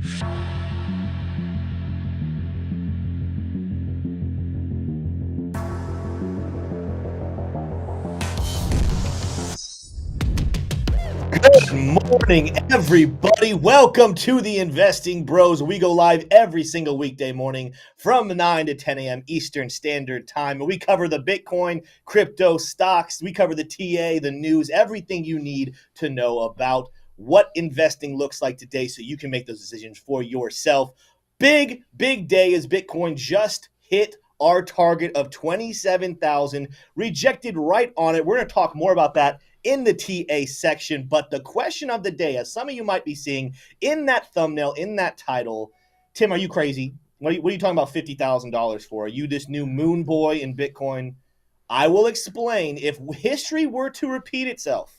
Good morning, everybody. Welcome to the Investing Bros. We go live every single weekday morning from 9 to 10 a.m. Eastern Standard Time. And we cover the Bitcoin, crypto, stocks. We cover the TA, the news, everything you need to know about what investing looks like today so you can make those decisions for yourself. Big day as Bitcoin just hit our target of 27,000, rejected right on it. We're going to talk more about that in the TA section. But the question of the day, as some of you might be seeing in that thumbnail, in that title, Tim, are you crazy? What are you talking about $50,000 for? Are you this new moon boy in Bitcoin? I will explain. If history were to repeat itself,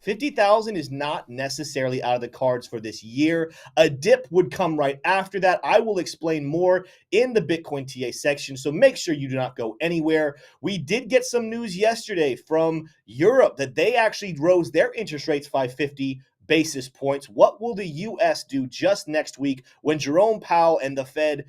50,000 is not necessarily out of the cards for this year. A dip would come right after that. I will explain more in the Bitcoin TA section, so make sure you do not go anywhere. We did get some news yesterday from Europe that they actually rose their interest rates by 50 basis points. What will the US do just next week when Jerome Powell and the Fed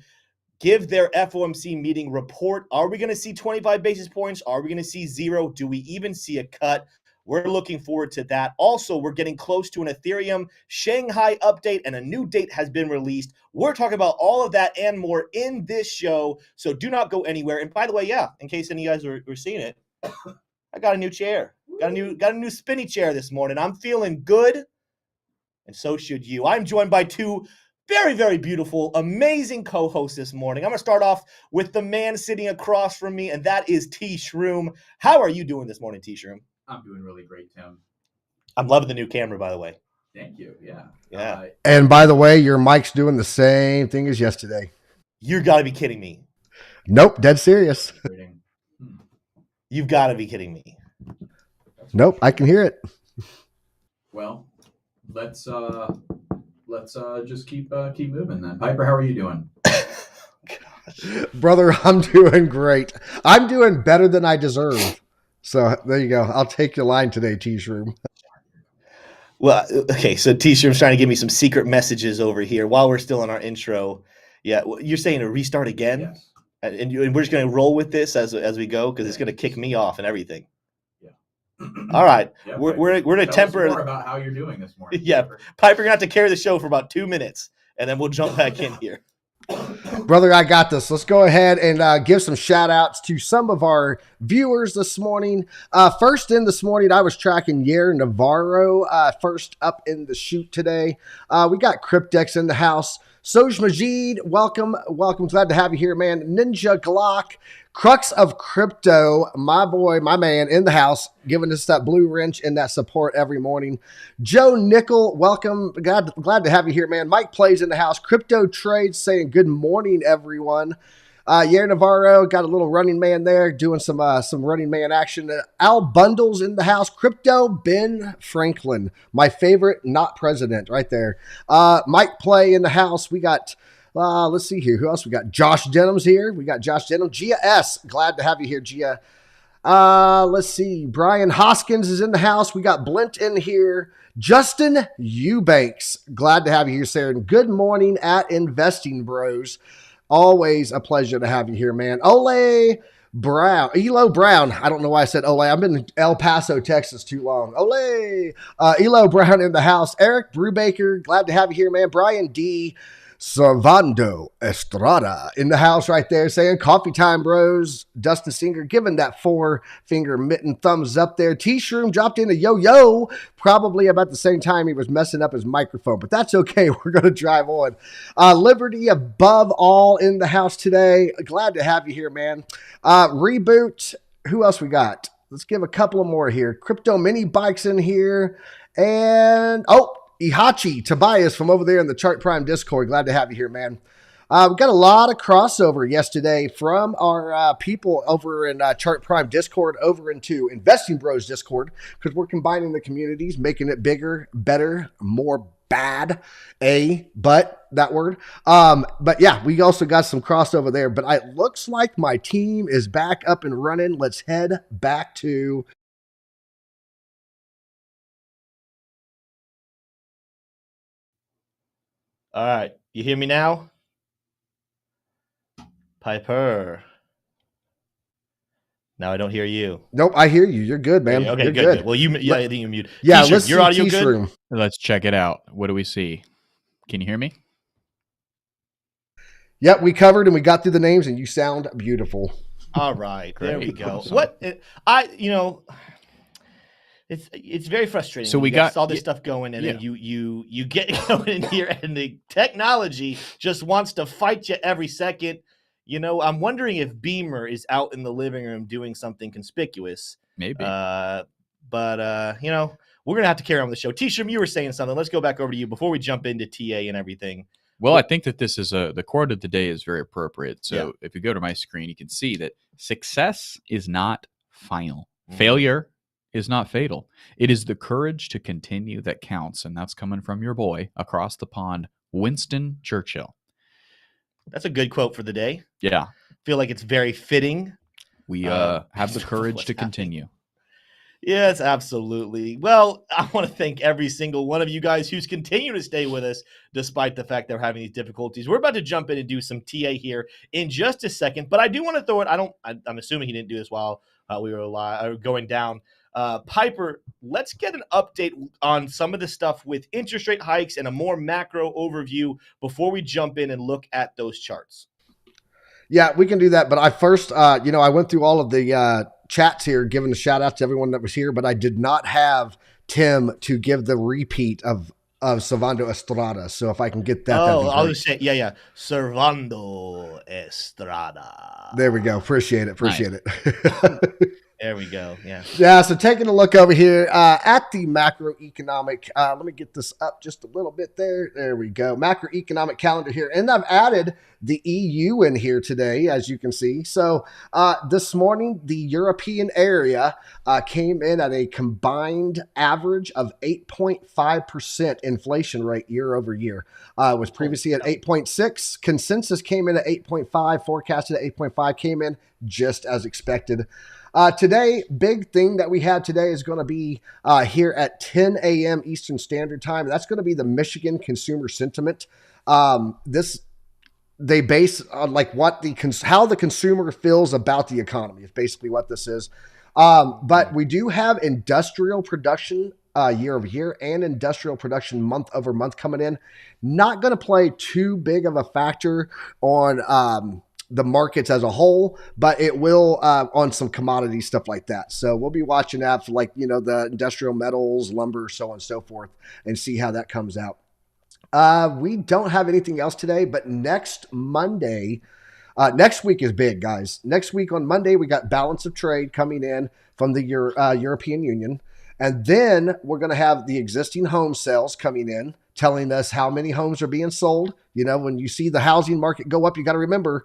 give their FOMC meeting report? Are we going to see 25 basis points? Are we going to see zero? Do we even see a cut? We're looking forward to that. Also, we're getting close to an Ethereum Shanghai update, and a new date has been released. We're talking about all of that and more in this show, so do not go anywhere. And by the way, yeah, in case any of you guys were seeing it, I got a new chair. Got a new spinny chair this morning. I'm feeling good, and so should you. I'm joined by two very beautiful, amazing co-hosts this morning. I'm going to start off with the man sitting across from me, and that is T Shroom. How are you doing this morning, T Shroom? I'm doing really great, Tim. I'm loving the new camera, by the way. Thank you. Yeah. And by the way, your mic's doing the same thing as yesterday. You got to be kidding me. Nope, dead serious. You've got to be kidding me. Nope, I can hear it. Well, let's just keep moving then. Piper, how are you doing? Brother, I'm doing great. I'm doing better than I deserve. So there you go. I'll take your line today, T-Shroom. Well, okay, so T-Shroom's trying to give me some secret messages over here while we're still in our intro. Yeah, you're saying to restart again? Yes. And we're just going to roll with this as we go because it's going to kick me off and everything. Yeah. All right. Yeah, we're going to temper. Tell us more about how you're doing this morning. Yeah, Piper, you're going to have to carry the show for about 2 minutes, and then we'll jump back in here. Brother, I got this. Let's go ahead and give some shout outs to some of our viewers this morning. First in this morning, I was tracking Yair Navarro first up in the shoot today. We got Cryptex in the house. Soj Majid, welcome. Glad to have you here, man. Ninja Glock, Crux of Crypto, my boy, my man in the house, giving us that blue wrench and that support every morning. Joe Nickel, welcome. Glad to have you here, man. Mike Plays in the house. Crypto Trades saying good morning, everyone. Yair Navarro, got a little running man there, doing some running man action. Al Bundles in the house. Crypto Ben Franklin, my favorite, not president, right there. Mike Play in the house. We got, let's see here. Who else we got? Josh Denham's here. We got Josh Denham. Gia S, glad to have you here, Gia. Let's see. Brian Hoskins is in the house. We got Blint in here. Justin Eubanks, glad to have you here, Sarah. And good morning at Investing Bros. Always a pleasure to have you here, man. Elo Brown. I don't know why I said Ole. I've been in El Paso, Texas too long. Ole. Elo Brown in the house. Eric Brubaker, glad to have you here, man. Brian D. Servando Estrada in the house right there saying coffee time, bros. Dustin Singer giving that 4-finger mitten thumbs up there. T-Shroom dropped in a yo-yo probably about the same time he was messing up his microphone, but that's okay. We're going to drive on. Liberty Above All in the house today. Glad to have you here, man. Reboot. Who else we got? Let's give a couple of more here. Crypto Mini Bikes in here. And, Ihachi Tobias from over there in the Chart Prime Discord. Glad to have you here, man. We got a lot of crossover yesterday from our people over in Chart Prime Discord over into Investing Bros Discord because we're combining the communities, making it bigger, better, more bad, that word. But yeah, we also got some crossover there. But it looks like my team is back up and running. Let's head back to All right. You hear me now? Piper. Now I don't hear you. Nope, I hear you. You're good, man. Okay, You're good. Well, yeah, I think you're muted. Yeah, T-shirt, let's your see audio Teach good? Room. Let's check it out. What do we see? Can you hear me? Yep, we covered and we got through the names, and you sound beautiful. All right, there we Great. go. Awesome. It's very frustrating. So when we you got got- all this stuff going, and yeah. then you get going in here, and the technology just wants to fight you every second. I'm wondering if Beamer is out in the living room doing something conspicuous. Maybe. But we're gonna have to carry on with the show. T-Shim, you were saying something. Let's go back over to you before we jump into TA and everything. Well, I think that this is the quote of the day is very appropriate. So Yeah. if you go to my screen, you can see that success is not final. Failure is not fatal. It is the courage to continue that counts. And that's coming from your boy across the pond, Winston Churchill. That's a good quote for the day. Yeah. Feel like it's very fitting. We have the what's courage to happening. continue. Yes, absolutely. Well, I want to thank every single one of you guys who's continued to stay with us despite the fact they're having these difficulties. We're about to jump in and do some TA here in just a second, but I do want to throw it. I'm assuming he didn't do this while we were going down. Piper, let's get an update on some of the stuff with interest rate hikes and a more macro overview before we jump in and look at those charts. Yeah, we can do that. But I first, I went through all of the chats here, giving a shout out to everyone that was here, but I did not have Tim to give the repeat of Servando Estrada. So if I can get that, that'd be I'll great. just say, yeah. Servando Estrada. There we go. Appreciate it. There we go. Yeah. Yeah, so taking a look over here at the macroeconomic, let me get this up just a little bit there. There we go. Macroeconomic calendar here. And I've added the EU in here today, as you can see. So this morning, the European area came in at a combined average of 8.5% inflation rate year over year. It was previously at 8.6. Consensus came in at 8.5. Forecasted at 8.5. Came in just as expected. Today, big thing that we have today is going to be here at 10 a.m. Eastern Standard Time. That's going to be the Michigan Consumer Sentiment. They base on like how the consumer feels about the economy is basically what this is. But we do have industrial production year over year and industrial production month over month coming in. Not going to play too big of a factor on the markets as a whole, but it will on some commodity stuff like that. So we'll be watching that for the industrial metals, lumber, so on and so forth, and see how that comes out. We don't have anything else today, but next Monday, next week is big, guys. Next week on Monday, we got balance of trade coming in from the European Union. And then we're going to have the existing home sales coming in, telling us how many homes are being sold. When you see the housing market go up, you got to remember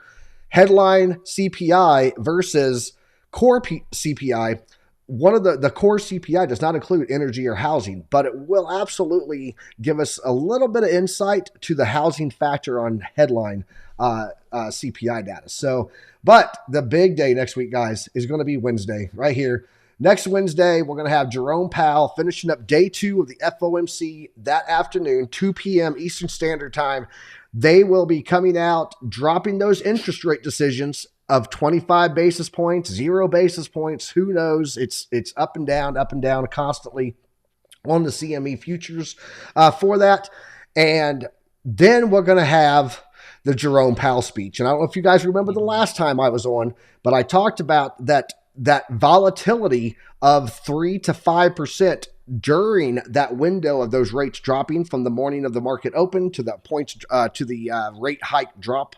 headline CPI versus core CPI. One of the core CPI does not include energy or housing, but it will absolutely give us a little bit of insight to the housing factor on headline CPI data. So, but the big day next week, guys, is going to be Wednesday right here. Next Wednesday, we're going to have Jerome Powell finishing up day 2 of the FOMC that afternoon, 2 p.m. Eastern Standard Time. They will be coming out, dropping those interest rate decisions of 25 basis points, 0 basis points. Who knows? It's up and down constantly on the CME futures for that. And then we're going to have the Jerome Powell speech. And I don't know if you guys remember the last time I was on, but I talked about that volatility of 3 to 5% during that window of those rates dropping from the morning of the market open to the points to the rate hike drop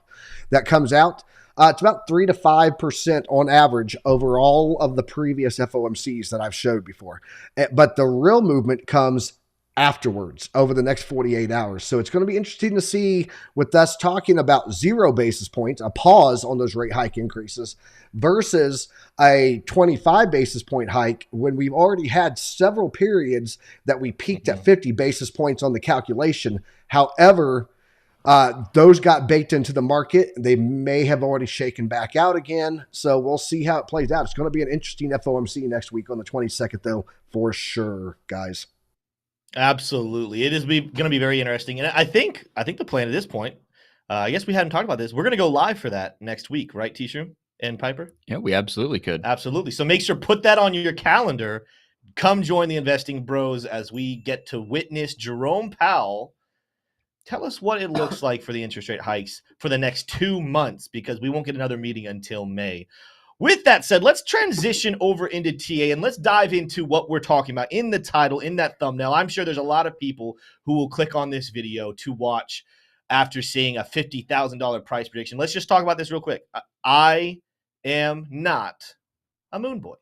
that comes out. It's about 3 to 5% on average over all of the previous FOMCs that I've showed before. But the real movement comes afterwards over the next 48 hours. So it's going to be interesting to see with us talking about 0 basis points, a pause on those rate hike increases versus a 25 basis point hike when we've already had several periods that we peaked at 50 basis points on the calculation. However, those got baked into the market. They may have already shaken back out again. So we'll see how it plays out. It's going to be an interesting FOMC next week on the 22nd, though, for sure, guys. Absolutely. It is going to be very interesting. And I think the plan at this point, I guess we hadn't talked about this. We're going to go live for that next week, right, T-Shroom and Piper? Yeah, we absolutely could. Absolutely. So make sure put that on your calendar. Come join the Investing Bros as we get to witness Jerome Powell tell us what it looks like for the interest rate hikes for the next 2 months, because we won't get another meeting until May. With that said, let's transition over into TA and let's dive into what we're talking about in the title, in that thumbnail. I'm sure there's a lot of people who will click on this video to watch after seeing a $50,000 price prediction. Let's just talk about this real quick. I am not a moon boy.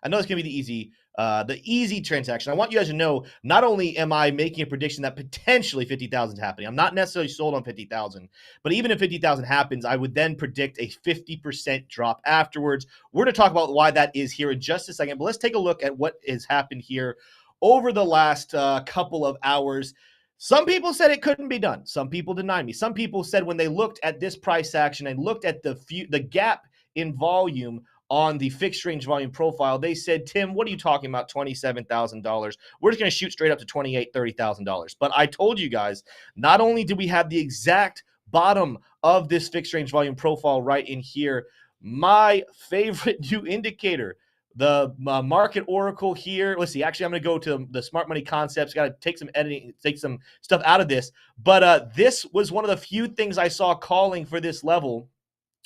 I know it's going to be the easy transaction. I want you guys to know, not only am I making a prediction that potentially 50,000 is happening, I'm not necessarily sold on 50,000, but even if 50,000 happens, I would then predict a 50% drop afterwards. We're going to talk about why that is here in just a second, but let's take a look at what has happened here over the last couple of hours. Some people said it couldn't be done. Some people denied me. Some people said when they looked at this price action and looked at the gap in volume on the fixed range volume profile, they said, Tim, what are you talking about? $27,000. We're just going to shoot straight up to $28,000, $30,000. But I told you guys, not only do we have the exact bottom of this fixed range volume profile right in here, my favorite new indicator, the market oracle here. Let's see. Actually, I'm going to go to the smart money concepts. Got to take some editing, take some stuff out of this. But this was one of the few things I saw calling for this level.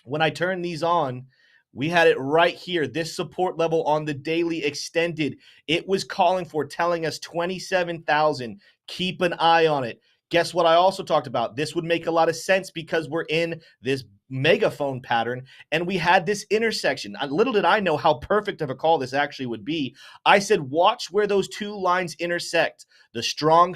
When I turned these on, we had it right here. This support level on the daily extended, it was calling for, telling us 27,000. Keep an eye on it. Guess what I also talked about? This would make a lot of sense because we're in this megaphone pattern and we had this intersection. Little did I know how perfect of a call this actually would be. I said, watch where those two lines intersect. The strong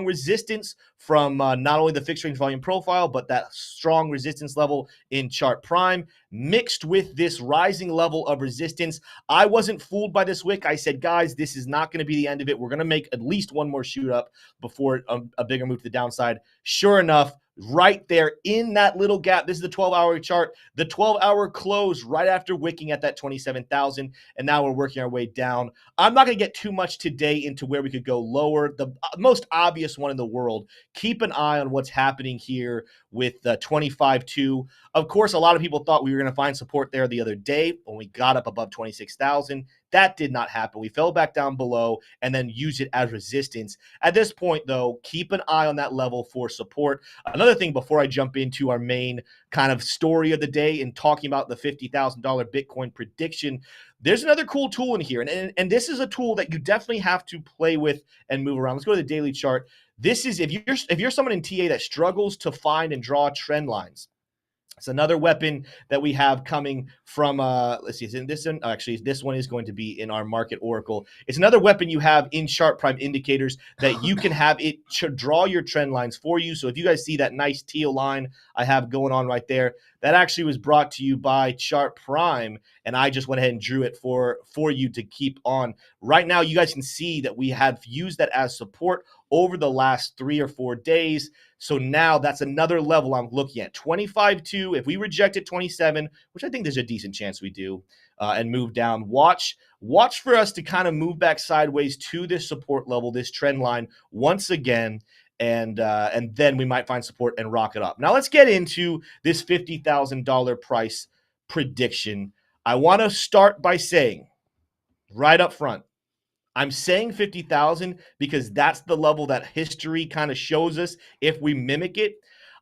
resistance from not only the fixed range volume profile, but that strong resistance level in chart prime mixed with this rising level of resistance. I wasn't fooled by this wick. I said, guys, this is not going to be the end of it. We're going to make at least one more shoot up before a bigger move to the downside. Sure enough, right there in that little gap. This is the 12-hour chart. The 12-hour close right after wicking at that 27,000, and now we're working our way down. I'm not going to get too much today into where we could go lower. The most obvious one in the world, keep an eye on what's happening here with 25.2. Of course, a lot of people thought we were going to find support there the other day when we got up above 26,000. That did not happen. We fell back down below and then used it as resistance. At this point, though, keep an eye on that level for support. Another thing before I jump into our main kind of story of the day and talking about the $50,000 Bitcoin prediction, there's another cool tool in here. And this is a tool that you definitely have to play with and move around. Let's go to the daily chart. This is if you're someone in TA that struggles to find and draw trend lines. It's another weapon that we have coming from, let's see, is in this one? Actually, this one is going to be in our market oracle. It's another weapon you have in Chart Prime indicators that you can have it to draw your trend lines for you. So if you guys see that nice teal line I have going on right there, that actually was brought to you by Chart Prime, and I just went ahead and drew it for you to keep on. Right now, you guys can see that we have used that as support over the last 3 or 4 days. So now that's another level I'm looking at. 25.2. If we reject it, 27, which I think there's a decent chance we do, and move down. Watch for us to kind of move back sideways to this support level, this trend line once again. And then we might find support and rock it up. Now let's get into this $50,000 price prediction. I want to start by saying right up front, I'm saying 50,000 because that's the level that history kind of shows us if we mimic it.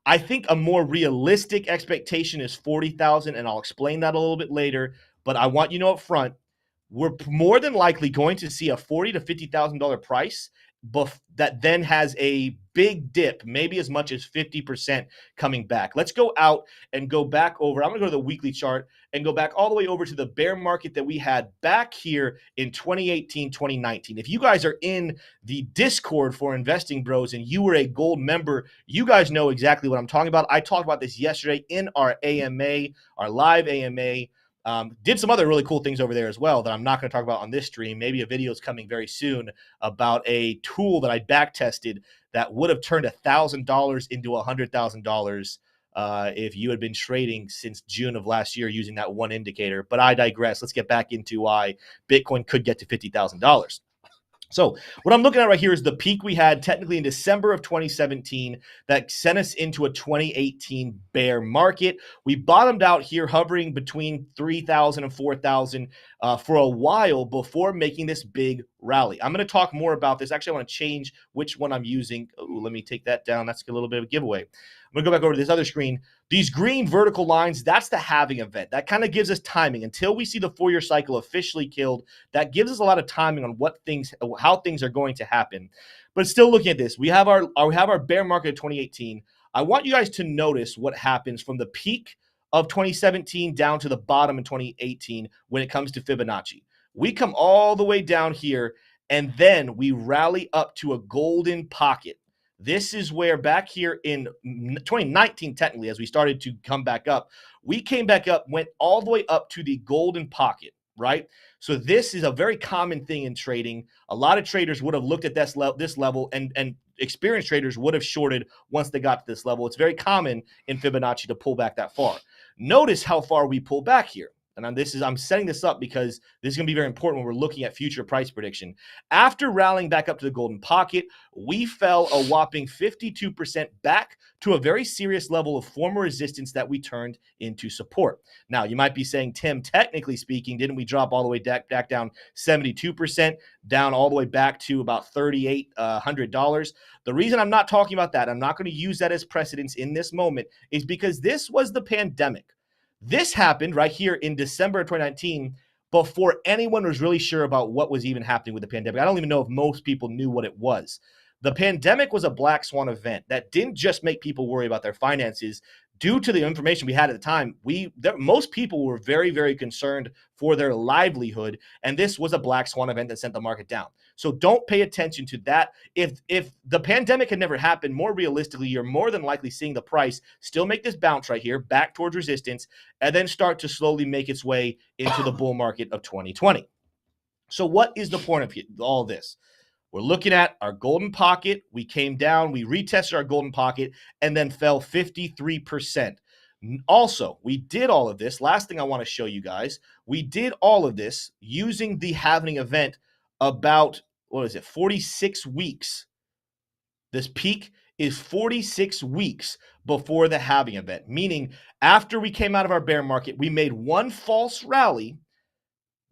I think a more realistic expectation is 40,000, and I'll explain that a little bit later. But I want you to know up front, we're more than likely going to see a $40,000 to $50,000 price that then has a big dip, maybe as much as 50% coming back. Let's go out and go back over. I'm going to go to the weekly chart and go back all the way over to the bear market that we had back here in 2018, 2019. If you guys are in the Discord for Investing Bros and you were a gold member, you guys know exactly what I'm talking about. I talked about this yesterday in our AMA, our live AMA. Did some other really cool things over there as well that I'm not going to talk about on this stream. Maybe a video is coming very soon about a tool that I back tested that would have turned $1,000 into $100,000 if you had been trading since June of last year using that one indicator. But I digress. Let's get back into why Bitcoin could get to $50,000. So what I'm looking at right here is the peak we had technically in December of 2017 that sent us into a 2018 bear market. We bottomed out here hovering between 3,000 and 4,000 for a while before making this big rally. I'm going to talk more about this. Actually, I want to change which one I'm using. Ooh, let me take that down. That's a little bit of a giveaway. I'm going to go back over to this other screen. These green vertical lines, that's the halving event. That kind of gives us timing until we see the 4-year cycle officially killed. That gives us a lot of timing on how things are going to happen. But still looking at this, we have our bear market of 2018. I want you guys to notice what happens from the peak of 2017 down to the bottom in 2018 when it comes to Fibonacci. We come all the way down here, and then we rally up to a golden pocket. This is where back here in 2019, technically, as we started to come back up, we came back up, went all the way up to the golden pocket, right? So this is a very common thing in trading. A lot of traders would have looked at this level, and experienced traders would have shorted once they got to this level. It's very common in Fibonacci to pull back that far. Notice how far we pull back here. And I'm setting this up because this is going to be very important when we're looking at future price prediction. After rallying back up to the golden pocket, we fell a whopping 52% back to a very serious level of former resistance that we turned into support. Now, you might be saying, Tim, technically speaking, didn't we drop all the way back down 72%, down all the way back to about $3,800? The reason I'm not talking about that, I'm not going to use that as precedence in this moment, is because this was the pandemic. This happened right here in December of 2019 before anyone was really sure about what was even happening with the pandemic. I don't even know if most people knew what it was. The pandemic was a black swan event that didn't just make people worry about their finances. Due to the information we had at the time, most people were very, very concerned for their livelihood, and this was a black swan event that sent the market down. So don't pay attention to that. If the pandemic had never happened, more realistically, you're more than likely seeing the price still make this bounce right here back towards resistance and then start to slowly make its way into the bull market of 2020. So what is the point of all this? We're looking at our golden pocket. We came down, we retested our golden pocket, and then fell 53%. Also, we did all of this. Last thing I want to show you guys, we did all of this using the halving event about, 46 weeks. This peak is 46 weeks before the halving event, meaning after we came out of our bear market, we made one false rally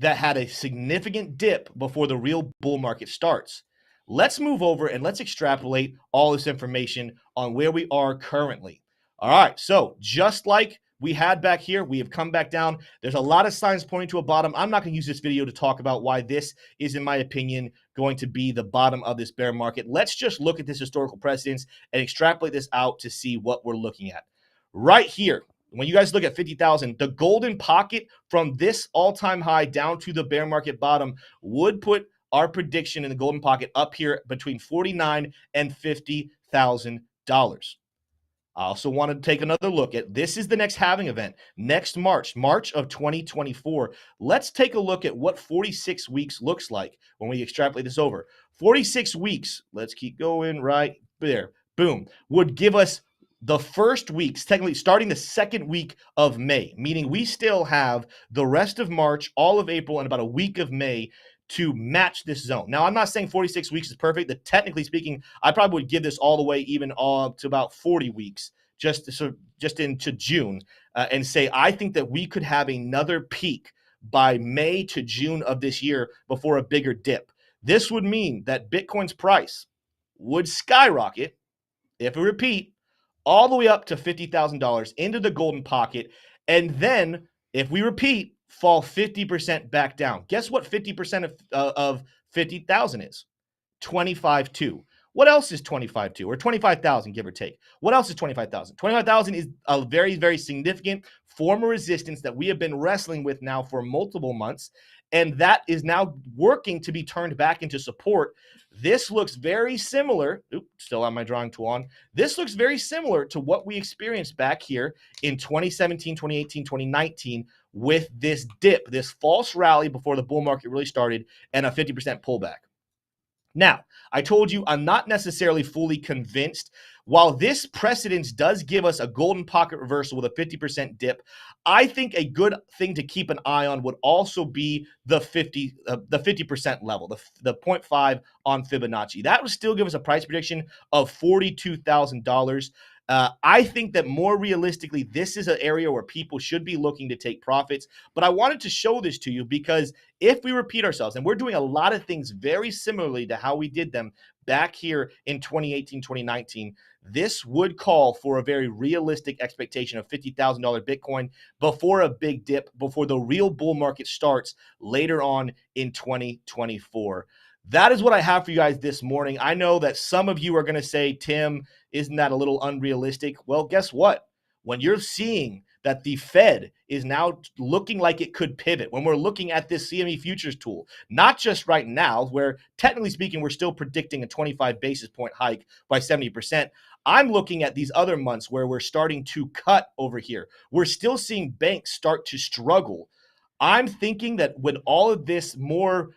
that had a significant dip before the real bull market starts. Let's move over and let's extrapolate all this information on where we are currently. All right, so just like we had back here, we have come back down. There's a lot of signs pointing to a bottom. I'm not going to use this video to talk about why this is, in my opinion, going to be the bottom of this bear market. Let's just look at this historical precedence and extrapolate this out to see what we're looking at. Right here, when you guys look at 50,000, the golden pocket from this all-time high down to the bear market bottom would put our prediction in the golden pocket up here between $49,000 and $50,000. I also want to take another look at this is the next halving event next March of 2024. Let's take a look at what 46 weeks looks like when we extrapolate this over. 46 weeks, let's keep going right there. Boom, would give us the first weeks, technically starting the second week of May, meaning we still have the rest of March, all of April, and about a week of May to match this zone. Now, I'm not saying 46 weeks is perfect. Technically speaking, I probably would give this all the way even to about 40 weeks, just into June, and say I think that we could have another peak by May to June of this year before a bigger dip. This would mean that Bitcoin's price would skyrocket, if we repeat, all the way up to $50,000 into the golden pocket, and then, if we repeat, fall 50% back down. Guess what 50% of 50,000 is? 25.2. What else is 25.2 or 25,000, give or take? What else is 25,000? 25,000 is a very, very significant form of resistance that we have been wrestling with now for multiple months, and that is now working to be turned back into support. This looks very similar. Still on my drawing tool on. This looks very similar to what we experienced back here in 2017, 2018, 2019 with this dip, this false rally before the bull market really started, and a 50% pullback. Now, I told you I'm not necessarily fully convinced. While this precedence does give us a golden pocket reversal with a 50% dip, I think a good thing to keep an eye on would also be the 50% level, the 0.5 on Fibonacci. That would still give us a price prediction of $42,000. I think that more realistically, this is an area where people should be looking to take profits. But I wanted to show this to you because if we repeat ourselves, and we're doing a lot of things very similarly to how we did them back here in 2018, 2019, this would call for a very realistic expectation of $50,000 Bitcoin before a big dip, before the real bull market starts later on in 2024. That is what I have for you guys this morning. I know that some of you are going to say, Tim, isn't that a little unrealistic? Well, guess what? When you're seeing that the Fed is now looking like it could pivot, when we're looking at this CME futures tool, not just right now, where technically speaking, we're still predicting a 25 basis point hike by 70%. I'm looking at these other months where we're starting to cut over here. We're still seeing banks start to struggle. I'm thinking that when all of this more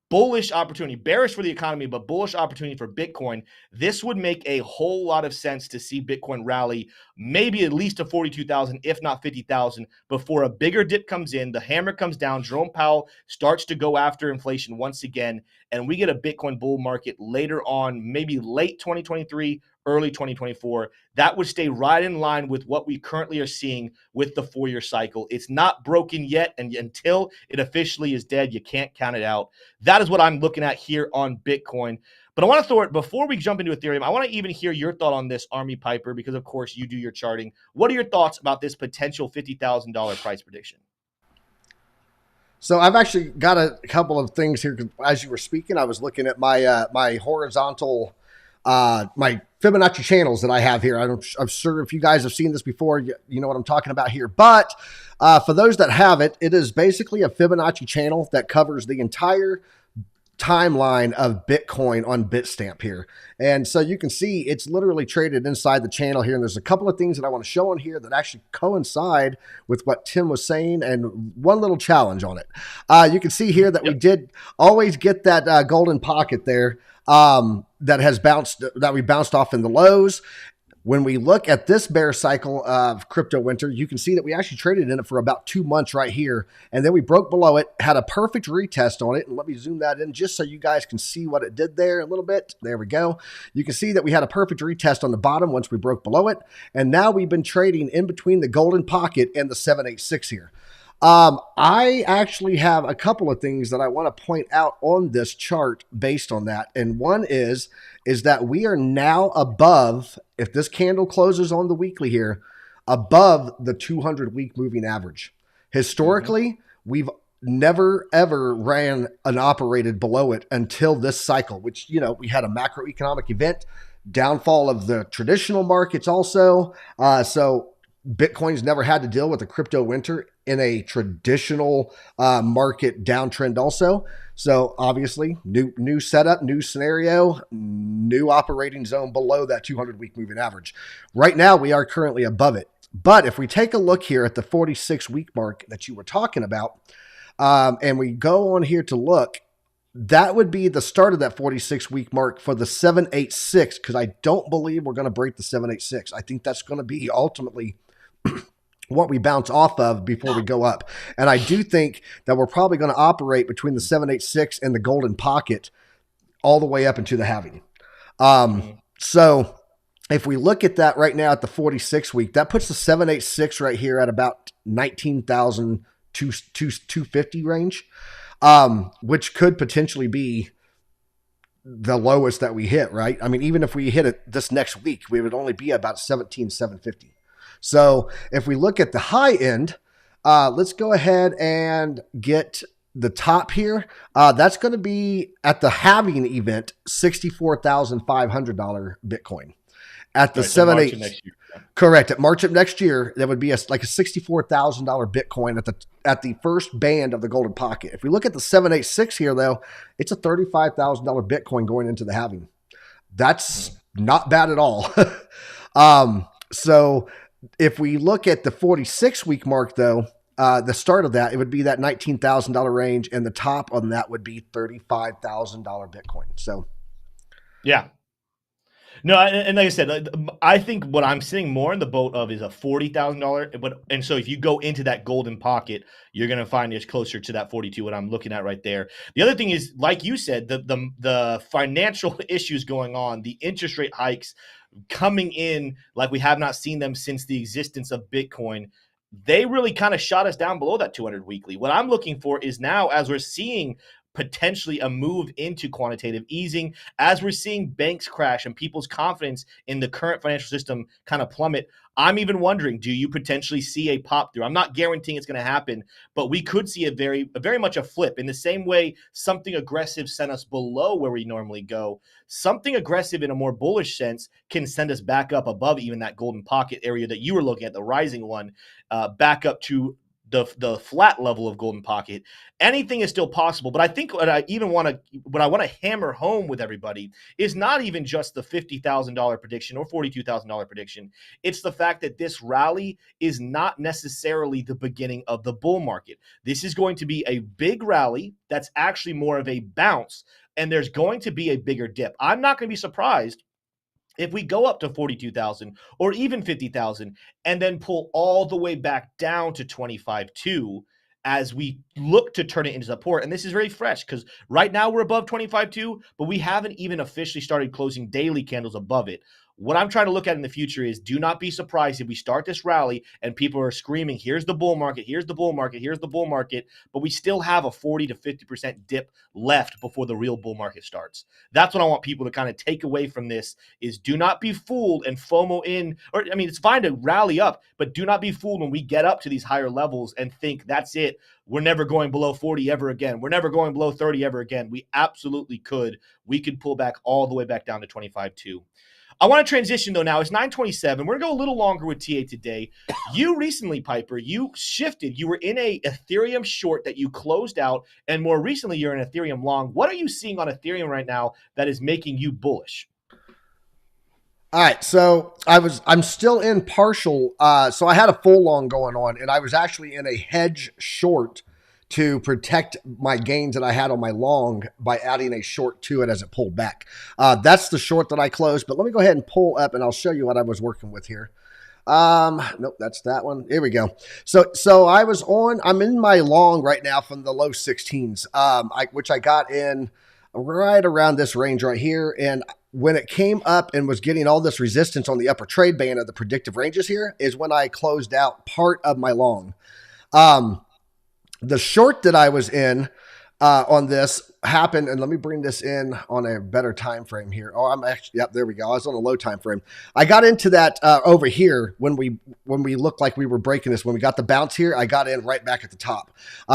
bullish opportunity, bearish for the economy, but bullish opportunity for Bitcoin, this would make a whole lot of sense to see Bitcoin rally maybe at least to 42,000, if not 50,000, before a bigger dip comes in, the hammer comes down, Jerome Powell starts to go after inflation once again, and we get a Bitcoin bull market later on, maybe late 2023, early 2024. That would stay right in line with what we currently are seeing with the 4-year cycle. It's not broken yet, and until it officially is dead, you can't count it out. That is what I'm looking at here on Bitcoin. But I want to throw it, before we jump into Ethereum, I want to even hear your thought on this, Army Piper, because of course you do your charting. What are your thoughts about this potential $50,000 price prediction? So I've actually got a couple of things here. As you were speaking, I was looking at my my horizontal, my Fibonacci channels that I have here. I'm sure if you guys have seen this before, you know what I'm talking about here. But for those that haven't, it is basically a Fibonacci channel that covers the entire timeline of Bitcoin on Bitstamp here. And so you can see it's literally traded inside the channel here. And there's a couple of things that I want to show on here that actually coincide with what Tim was saying, and one little challenge on it. You can see here that we did always get that golden pocket there that we bounced off in the lows. When we look at this bear cycle of crypto winter, you can see that we actually traded in it for about 2 months right here. And then we broke below it, had a perfect retest on it. And let me zoom that in just so you guys can see what it did there a little bit. There we go. You can see that we had a perfect retest on the bottom once we broke below it. And now we've been trading in between the golden pocket and the 786 here. I actually have a couple of things that I want to point out on this chart based on that. And one is that we are now above, if this candle closes on the weekly here, above the 200-week moving average. Historically, we've never, ever ran and operated below it until this cycle, which, you know, we had a macroeconomic event, downfall of the traditional markets also. So Bitcoin's never had to deal with a crypto winter in a traditional market downtrend also. So obviously new setup, new scenario, new operating zone below that 200-week moving average. Right now we are currently above it. But if we take a look here at the 46-week mark that you were talking about, and we go on here to look, that would be the start of that 46-week mark for the 786, because I don't believe we're going to break the 786. I think that's going to be ultimately what we bounce off of before we go up. And I do think that we're probably going to operate between the 786 and the golden pocket all the way up into the halving. So if we look at that right now at the 46 week, that puts the 786 right here at about 19,250 range, which could potentially be the lowest that we hit, right? I mean, even if we hit it this next week, we would only be about 17,750. So if we look at the high end, let's go ahead and get the top here. That's going to be at the halving event, $64,500 Bitcoin. At the 7.8, correct. At March of next year, that would be like a $64,000 Bitcoin at the first band of the golden pocket. If we look at the 786 here, though, it's a $35,000 Bitcoin going into the halving. That's not bad at all. So if we look at the 46-week mark, though, the start of that, it would be that $19,000 range, and the top on that would be $35,000 Bitcoin. So Yeah. No, and like I said, I think what I'm sitting more in the boat of is a $40,000. And so if you go into that golden pocket, you're going to find it's closer to that 42. What I'm looking at right there. The other thing is, like you said, the financial issues going on, the interest rate hikes coming in like we have not seen them since the existence of Bitcoin. They really kind of shot us down below that 200 weekly. What I'm looking for is now, as we're seeing potentially a move into quantitative easing, as we're seeing banks crash and people's confidence in the current financial system kind of plummet. I'm even wondering, do you potentially see a pop through? I'm not guaranteeing it's going to happen, but we could see a very much a flip in the same way something aggressive sent us below where we normally go. Something aggressive in a more bullish sense can send us back up above even that golden pocket area that you were looking at, the rising one, back up to the flat level of golden pocket. Anything is still possible, but I think what I want to hammer home with everybody is not even just the $50,000 prediction or $42,000 prediction. It's the fact that this rally is not necessarily the beginning of the bull market. This is going to be a big rally that's actually more of a bounce, and there's going to be a bigger dip. I'm not going to be surprised if we go up to 42,000 or even 50,000 and then pull all the way back down to 25.2 as we look to turn it into support. And this is very fresh because right now we're above 25.2, but we haven't even officially started closing daily candles above it. What I'm trying to look at in the future is, do not be surprised if we start this rally and people are screaming, here's the bull market, here's the bull market, here's the bull market, but we still have a 40 to 50% dip left before the real bull market starts. That's what I want people to kind of take away from this is, do not be fooled and FOMO in, or I mean, it's fine to rally up, but do not be fooled when we get up to these higher levels and think that's it. We're never going below 40 ever again. We're never going below 30 ever again. We absolutely could. We could pull back all the way back down to 25.2. I want to transition, though, now. It's 9:27. We're going to go a little longer with TA today. You recently, Piper, you shifted. You were in a Ethereum short that you closed out, and more recently, you're in Ethereum long. What are you seeing on Ethereum right now that is making you bullish? All right, so I'm still in partial. So I had a full long going on, and I was actually in a hedge short to protect my gains that I had on my long by adding a short to it as it pulled back. That's the short that I closed, but let me go ahead and pull up and I'll show you what I was working with here. Nope, that's that one. Here we go. So I'm in my long right now from the low 16s, which I got in right around this range right here. And when it came up and was getting all this resistance on the upper trade band of the predictive ranges here is when I closed out part of my long. The short that I was in on this happened, and let me bring this in on a better time frame here. Oh, I'm actually, yep, there we go. I was on a low time frame. I got into that over here when we looked like we were breaking this. When we got the bounce here, I got in right back at the top.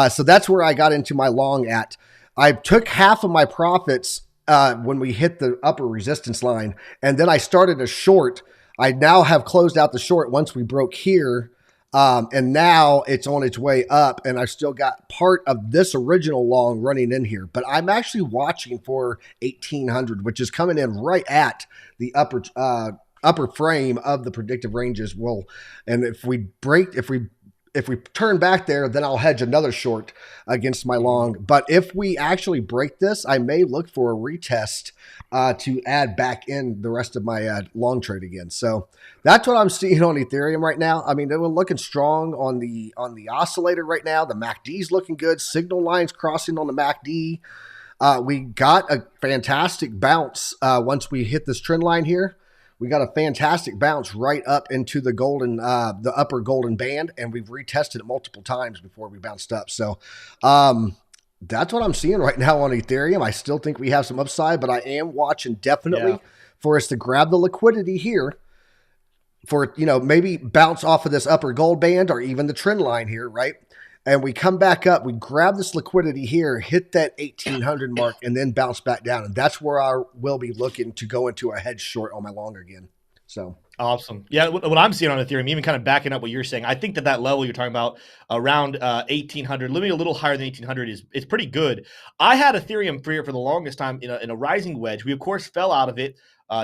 So that's where I got into my long at. I took half of my profits when we hit the upper resistance line, and then I started a short. I now have closed out the short once we broke here. And now it's on its way up, and I've still got part of this original long running in here, but I'm actually watching for 1800, which is coming in right at the upper frame of the predictive ranges. And if we turn back there, then I'll hedge another short against my long. But if we actually break this, I may look for a retest to add back in the rest of my long trade again. So that's what I'm seeing on Ethereum right now. I mean, they were looking strong on the oscillator right now. The MACD's looking good. Signal lines crossing on the MACD. We got a fantastic bounce once we hit this trend line here. We got a fantastic bounce right up into the the upper golden band, and we've retested it multiple times before we bounced up. So that's what I'm seeing right now on Ethereum. I still think we have some upside, but I am watching definitely for us to grab the liquidity here for, maybe bounce off of this upper gold band or even the trend line here, right? And we come back up, we grab this liquidity here, hit that 1800 mark, and then bounce back down. And that's where I will be looking to go into a hedge short on my long again. So Awesome. Yeah, what I'm seeing on Ethereum, even kind of backing up what you're saying, I think that level you're talking about around 1800, living a little higher than 1800 is pretty good. I had Ethereum for the longest time in a rising wedge. We of course fell out of it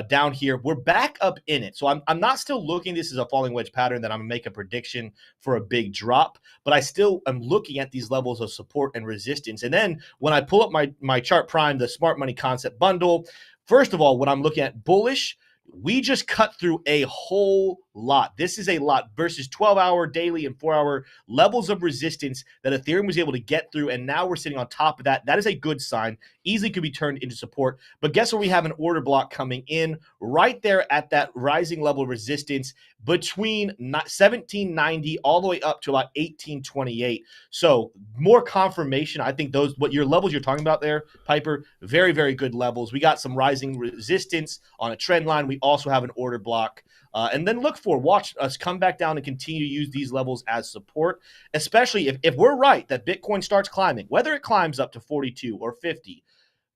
down here. We're back up in it, so I'm not still looking. This is a falling wedge pattern that I'm gonna make a prediction for a big drop, but I still am looking at these levels of support and resistance. And then when I pull up my chart prime, the smart money concept bundle, first of all, what I'm looking at bullish. We just cut through a whole lot. This is a lot versus 12-hour daily and 4-hour levels of resistance that Ethereum was able to get through. And now we're sitting on top of that. That is a good sign. Easily could be turned into support. But guess where we have an order block coming in? Right there at that rising level of resistance between 1790 all the way up to about 1828. So more confirmation. I think those, what your levels you're talking about there, Piper, very, very good levels. We got some rising resistance on a trend line. We also have an order block. And then watch us come back down and continue to use these levels as support, especially if we're right that Bitcoin starts climbing, whether it climbs up to 42 or 50.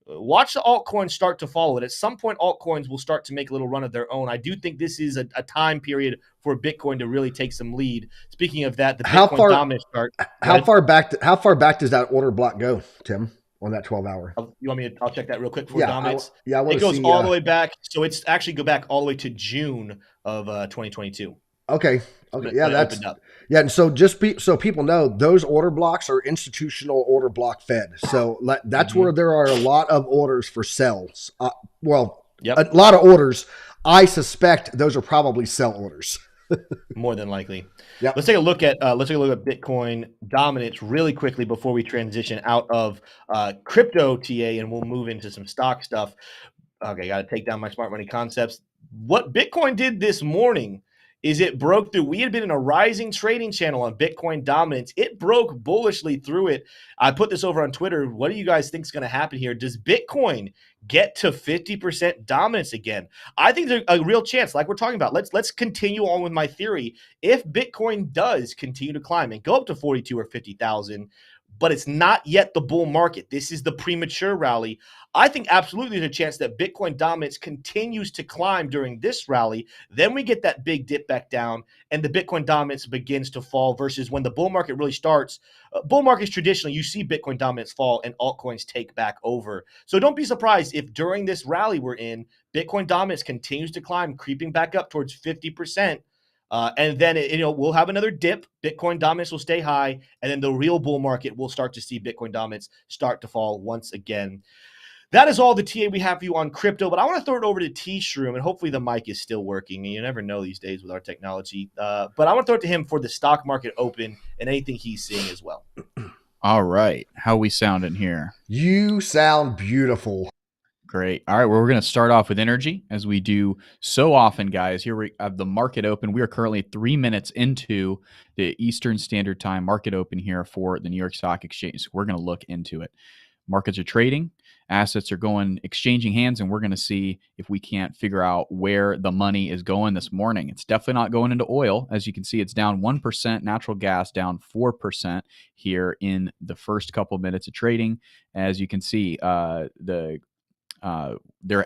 Watch the altcoins start to follow it. At some point, altcoins will start to make a little run of their own. I do think this is a time period for Bitcoin to really take some lead. Speaking of that, the Bitcoin dominance chart. How far back does that order block go, Tim, on that 12-hour? You want me to? I'll check that real quick for dominance. It goes all the way back. So it's actually go back all the way to June of 2022. Okay. And so so people know, those order blocks are institutional order block fed. So that's where there are a lot of orders for sells. A lot of orders. I suspect those are probably sell orders. More than likely. Yeah. Let's take a look at Bitcoin dominance really quickly before we transition out of crypto TA and we'll move into some stock stuff. Okay, got to take down my smart money concepts. What Bitcoin did this morning is it broke through. We had been in a rising trading channel on Bitcoin dominance. It broke bullishly through it. I put this over on Twitter. What do you guys think is going to happen here? Does Bitcoin get to 50% dominance again? I think there's a real chance, like we're talking about. Let's continue on with my theory. If Bitcoin does continue to climb and go up to 42 or 50,000, but it's not yet the bull market. This is the premature rally. I think absolutely there's a chance that Bitcoin dominance continues to climb during this rally. Then we get that big dip back down and the Bitcoin dominance begins to fall versus when the bull market really starts. Bull markets traditionally, you see Bitcoin dominance fall and altcoins take back over. So don't be surprised if during this rally we're in, Bitcoin dominance continues to climb, creeping back up towards 50%. And then we'll have another dip. Bitcoin dominance will stay high, and then the real bull market will start to see Bitcoin dominance start to fall once again. That is all the TA we have for you on crypto, but I want to throw it over to T-Shroom, and hopefully the mic is still working. You never know these days with our technology. But I want to throw it to him for the stock market open and anything he's seeing as well. All right. How we sounding here? You sound beautiful. Great. All right. Well, we're going to start off with energy as we do so often, guys. Here we have the market open. We are currently 3 minutes into the Eastern Standard Time market open here for the New York Stock Exchange. So we're going to look into it. Markets are trading. Assets are exchanging hands, and we're going to see if we can't figure out where the money is going this morning. It's definitely not going into oil. As you can see, it's down 1%, natural gas down 4% here in the first couple minutes of trading. As you can see, there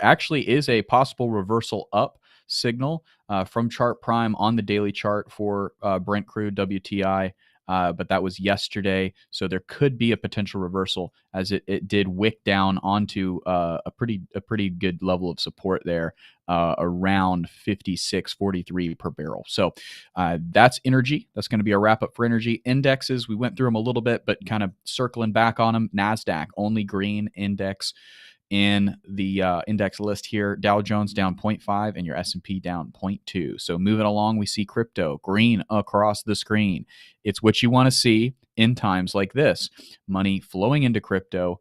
actually is a possible reversal up signal from Chart Prime on the daily chart for Brent crude WTI. But that was yesterday, so there could be a potential reversal as it did wick down onto a pretty good level of support there, around 56.43 per barrel. So that's energy. That's going to be a wrap up for energy. Indexes, we went through them a little bit, but kind of circling back on them. NASDAQ, only green index in the index list here. Dow Jones down 0.5 and your S&P down 0.2. So moving along, we see crypto green across the screen. It's what you want to see in times like this. Money flowing into crypto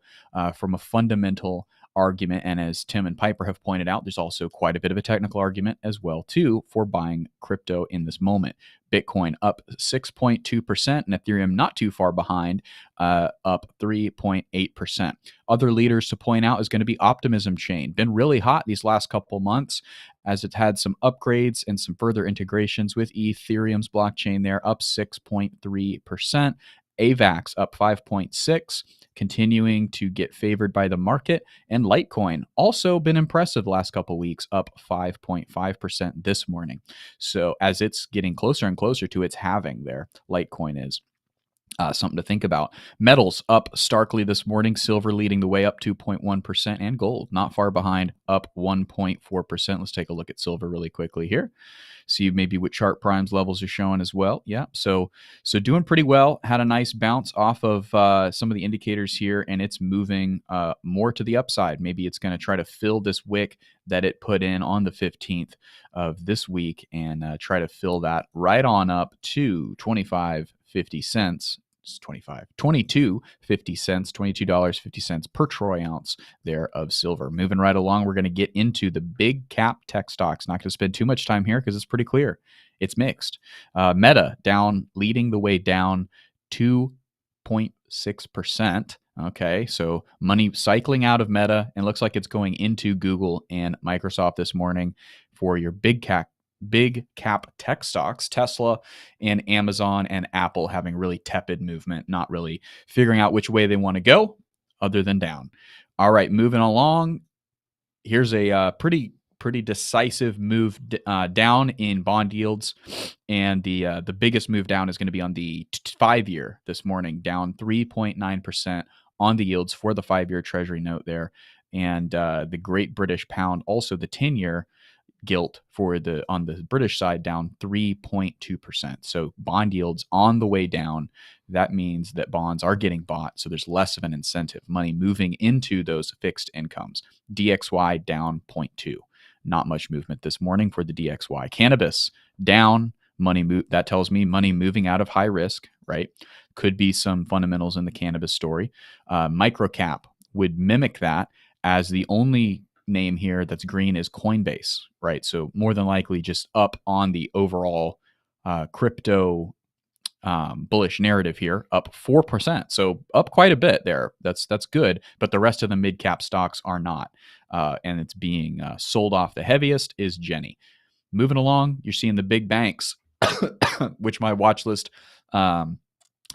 from a fundamental argument. And as Tim and Piper have pointed out, there's also quite a bit of a technical argument as well, too, for buying crypto in this moment. Bitcoin up 6.2% and Ethereum not too far behind, up 3.8%. Other leaders to point out is going to be Optimism Chain. Been really hot these last couple months as it's had some upgrades and some further integrations with Ethereum's blockchain there, up 6.3%. AVAX up 5.6, continuing to get favored by the market. And Litecoin also been impressive the last couple of weeks, up 5.5% this morning. So as it's getting closer and closer to its halving there, Litecoin is. Something to think about. Metals up starkly this morning. Silver leading the way up 2.1%, and gold not far behind, up 1.4%. Let's take a look at silver really quickly here. See maybe what chart primes levels are showing as well. Yeah, so doing pretty well. Had a nice bounce off of some of the indicators here, and it's moving more to the upside. Maybe it's going to try to fill this wick that it put in on the 15th of this week and try to fill that right on up to 25.50 cents. 22.50 cents, $22.50 per troy ounce there of silver. Moving right along, we're going to get into the big cap tech stocks. Not going to spend too much time here because it's pretty clear. It's mixed. Meta down, leading the way down 2.6%. Okay, so money cycling out of Meta, and looks like it's going into Google and Microsoft this morning for your big cap tech stocks. Tesla and Amazon and Apple having really tepid movement, not really figuring out which way they want to go other than down. All right, moving along. Here's a pretty decisive move down in bond yields, and the biggest move down is going to be on the 5-year this morning, down 3.9% on the yields for the 5-year Treasury note there, and the Great British Pound, also the 10-year gilt for on the British side, down 3.2%. So bond yields on the way down. That means that bonds are getting bought, so there's less of an incentive, money moving into those fixed incomes. DXY down 0.2. Not much movement this morning for the DXY. Cannabis down, that tells me money moving out of high risk, right? Could be some fundamentals in the cannabis story. Microcap would mimic that, as the only name here that's green is Coinbase, right? So more than likely just up on the overall crypto bullish narrative here, up 4%. So up quite a bit there. That's good, but the rest of the mid cap stocks are not, and it's being sold off. The heaviest is Jenny. Moving along, you're seeing the big banks, which my watch list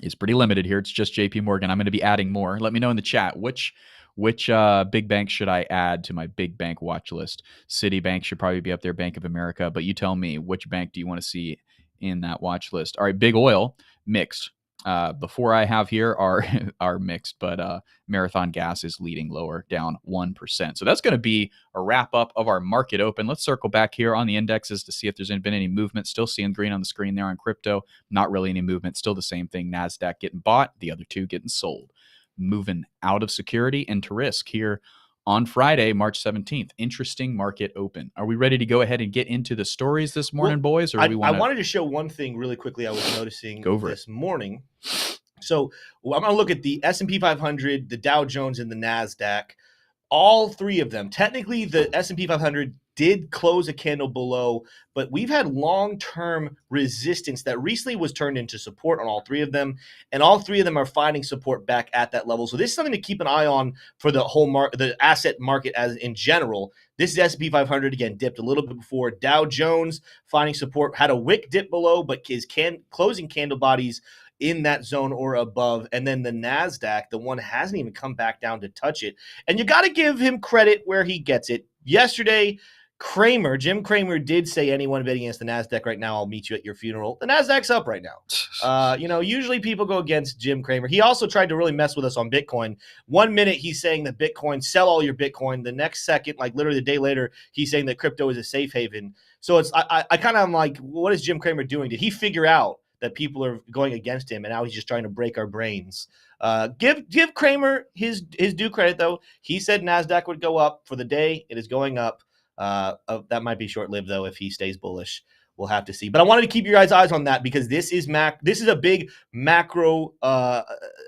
is pretty limited here. It's just JP Morgan. I'm going to be adding more. Let me know in the chat which big bank should I add to my big bank watch list. Citibank should probably be up there, Bank of America, but you tell me, which bank do you want to see in that watch list? All right, big oil, mixed. The four I have here are mixed, but Marathon Gas is leading lower, down 1%. So that's going to be a wrap up of our market open. Let's circle back here on the indexes to see if there's been any movement. Still seeing green on the screen there on crypto. Not really any movement. Still the same thing. NASDAQ getting bought, the other two getting sold. Moving out of security into risk here on Friday, March 17th. Interesting market open. Are we ready to go ahead and get into the stories this morning, boys? Or I wanted to show one thing really quickly I was noticing this morning. So I'm going to look at the S&P 500, the Dow Jones, and the NASDAQ. All three of them. Technically, the S&P 500 did close a candle below, but we've had long-term resistance that recently was turned into support on all three of them, and all three of them are finding support back at that level. So this is something to keep an eye on for the whole the asset market as in general. This is S&P 500, again, dipped a little bit before. Dow Jones finding support, had a wick dip below, but is closing candle bodies in that zone or above. And then the NASDAQ, the one hasn't even come back down to touch it. And you got to give him credit where he gets it. Yesterday, Jim Cramer did say, anyone betting against the NASDAQ right now, I'll meet you at your funeral. The NASDAQ's up right now. Usually people go against Jim Cramer. He also tried to really mess with us on Bitcoin. 1 minute he's saying that Bitcoin, sell all your Bitcoin. The next second, like literally the day later, he's saying that crypto is a safe haven. So I kind of am like, what is Jim Cramer doing? Did he figure out that people are going against him, and now he's just trying to break our brains? Give Cramer his due credit, though. He said NASDAQ would go up for the day. It is going up. That might be short-lived, though, if he stays bullish. We'll have to see. But I wanted to keep your guys' eyes on that because this is a big macro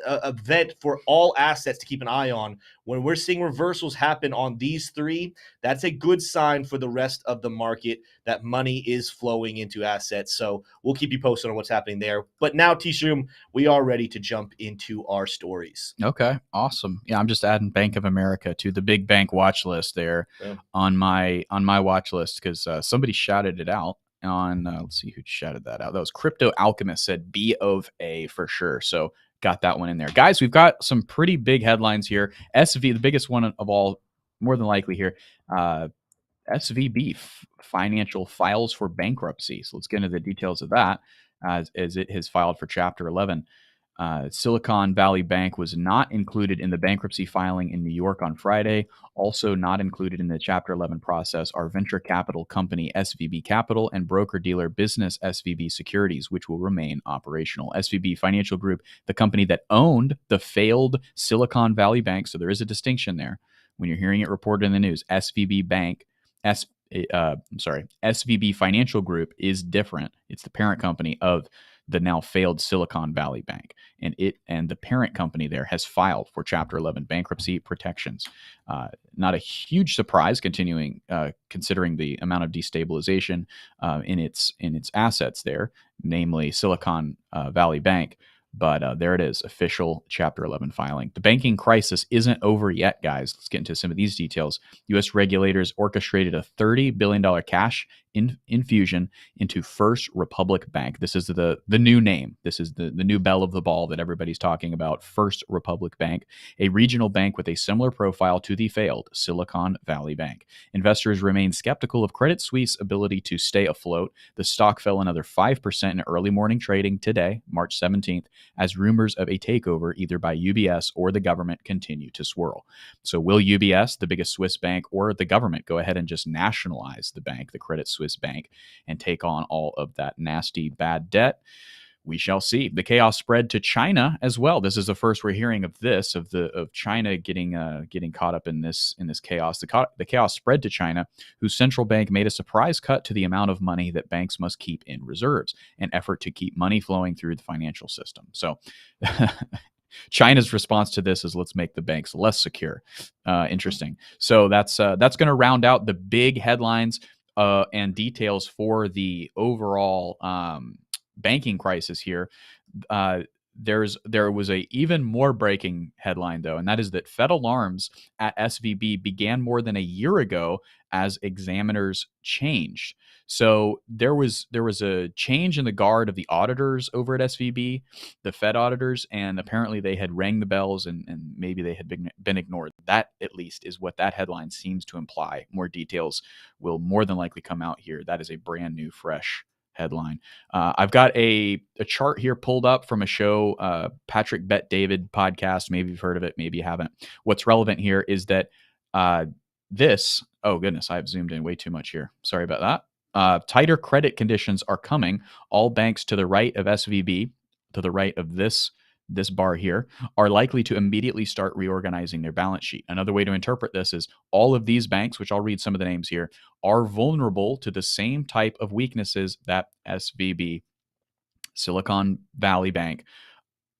event for all assets to keep an eye on. When we're seeing reversals happen on these three, that's a good sign for the rest of the market that money is flowing into assets. So we'll keep you posted on what's happening there. But now, T-Shroom, we are ready to jump into our stories. Okay, awesome. Yeah, I'm just adding Bank of America to the big bank watch list there on my watch list because somebody shouted it out. on, let's see who shouted that out. That was Crypto Alchemist, said B of A for sure. So got that one in there. Guys, we've got some pretty big headlines here. SV, the biggest one of all, more than likely here. SVB Financial files for bankruptcy. So let's get into the details of that as it has filed for Chapter 11. Silicon Valley Bank was not included in the bankruptcy filing in New York on Friday. Also not included in the Chapter 11 process are venture capital company SVB Capital and broker-dealer business SVB Securities, which will remain operational. SVB Financial Group, the company that owned the failed Silicon Valley Bank, so there is a distinction there. When you're hearing it reported in the news, SVB Financial Group is different. It's the parent company of the now failed Silicon Valley Bank, and the parent company there has filed for Chapter 11 bankruptcy protections. Not a huge surprise, considering the amount of destabilization in its assets there, namely Silicon Valley Bank. But there it is, official Chapter 11 filing. The banking crisis isn't over yet, guys. Let's get into some of these details. U.S. regulators orchestrated a $30 billion cash infusion into First Republic Bank. This is the new name. This is the new belle of the ball that everybody's talking about, First Republic Bank, a regional bank with a similar profile to the failed Silicon Valley Bank. Investors remain skeptical of Credit Suisse's ability to stay afloat. The stock fell another 5% in early morning trading today, March 17th, as rumors of a takeover either by UBS or the government continue to swirl. So will UBS, the biggest Swiss bank, or the government go ahead and just nationalize the bank, the Credit Suisse Bank, and take on all of that nasty bad debt? We shall see. The chaos spread to China as well. This is the first we're hearing of this, of China getting caught up in this chaos. The chaos spread to China, whose central bank made a surprise cut to the amount of money that banks must keep in reserves, an effort to keep money flowing through the financial system. So China's response to this is, let's make the banks less secure. Interesting. So that's going to round out the big headlines and details for the overall banking crisis here. There was a even more breaking headline, though, and that is that Fed alarms at SVB began more than a year ago as examiners changed. So there was a change in the guard of the auditors over at SVB, the Fed auditors, and apparently they had rang the bells and maybe they had been ignored. That, at least, is what that headline seems to imply. More details will more than likely come out here. That is a brand new, fresh headline. I've got a chart here pulled up from a show, Patrick Bet David podcast. Maybe you've heard of it, maybe you haven't. What's relevant here is that oh goodness, I've zoomed in way too much here. Sorry about that. Tighter credit conditions are coming. All banks to the right of SVB, to the right of this bar here, are likely to immediately start reorganizing their balance sheet. Another way to interpret this is all of these banks, which I'll read some of the names here, are vulnerable to the same type of weaknesses that SVB, Silicon Valley Bank,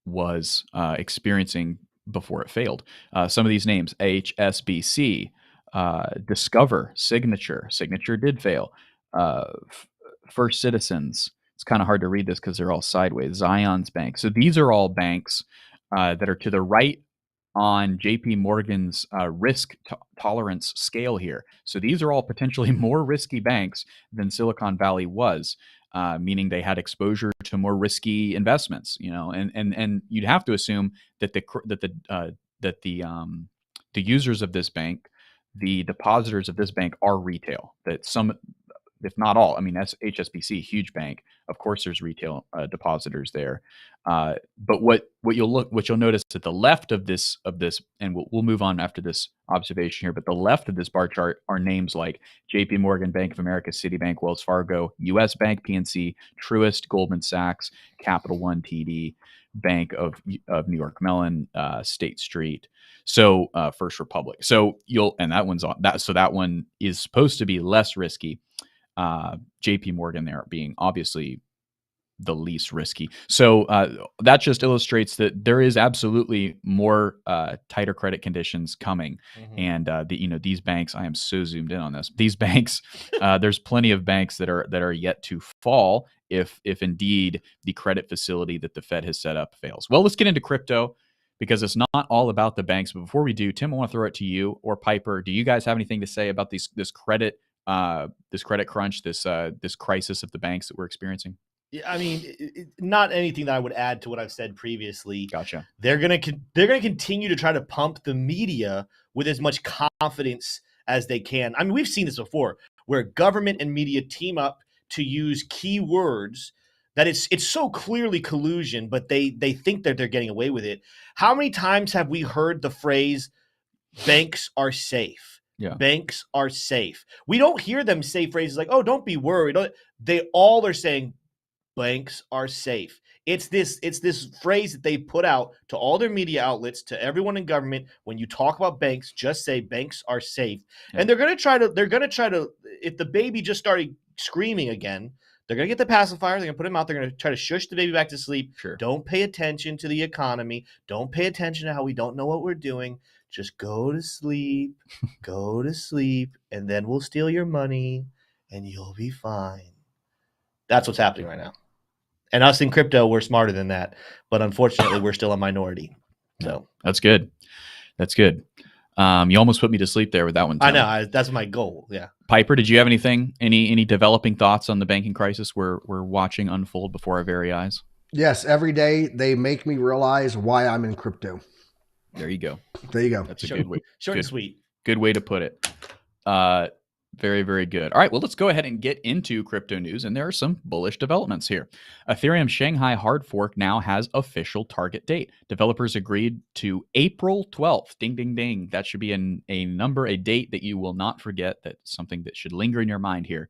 was experiencing before it failed. Some of these names: HSBC, Discover, Signature did fail, First Citizens. It's kind of hard to read this because they're all sideways. Zions Bank. So these are all banks that are to the right on JP Morgan's risk tolerance scale here. So these are all potentially more risky banks than Silicon Valley was, meaning they had exposure to more risky investments. And you'd have to assume that the users of this bank, the depositors of this bank, are retail. That some, if not all, I mean, that's HSBC, huge bank. Of course, there's retail depositors there. But what you'll notice at the left of this, and we'll move on after this observation here. But the left of this bar chart are names like J.P. Morgan, Bank of America, Citibank, Wells Fargo, U.S. Bank, PNC, Truist, Goldman Sachs, Capital One, TD, Bank of New York Mellon, State Street. So First Republic. So that one's on that. So that one is supposed to be less risky. JP Morgan there being obviously the least risky. So that just illustrates that there is absolutely more tighter credit conditions coming. Mm-hmm. And these banks, I am so zoomed in on this. These banks, there's plenty of banks that are yet to fall if indeed the credit facility that the Fed has set up fails. Well, let's get into crypto, because it's not all about the banks. But before we do, Tim, I want to throw it to you or Piper. Do you guys have anything to say about this credit this credit crunch, this crisis of the banks that we're experiencing? Yeah, I mean, not anything that I would add to what I've said previously. Gotcha. They're gonna continue to try to pump the media with as much confidence as they can. I mean, we've seen this before, where government and media team up to use keywords that it's so clearly collusion, but they think that they're getting away with it. How many times have we heard the phrase "banks are safe"? Yeah. Banks are safe. We don't hear them say phrases like, "Oh, don't be worried." They all are saying banks are safe. It's this phrase that they put out to all their media outlets, to everyone in government. When you talk about banks, just say banks are safe. Yeah. And they're going to try to, if the baby just started screaming again, they're going to get the pacifier, they're going to put him out, they're going to try to shush the baby back to sleep. Sure. Don't pay attention to the economy. Don't pay attention to how we don't know what we're doing. Just go to sleep. Go to sleep, and then we'll steal your money and you'll be fine. That's what's happening right now. And us in crypto, we're smarter than that. But unfortunately, we're still a minority. So That's good. That's good. You almost put me to sleep there with that one, Tim. I know. That's my goal. Yeah. Piper, did you have anything, any developing thoughts on the banking crisis we're watching unfold before our very eyes? Yes, every day they make me realize why I'm in crypto. There you go. There you go. That's a Short- good way. Short and Good. sweet. Good way to put it. Very, very good. All right, well, let's go ahead and get into crypto news, and there are some bullish developments here. Ethereum Shanghai hard fork now has official target date. Developers agreed to April 12th. Ding, ding, ding. That should be a date that you will not forget. That's something that should linger in your mind here.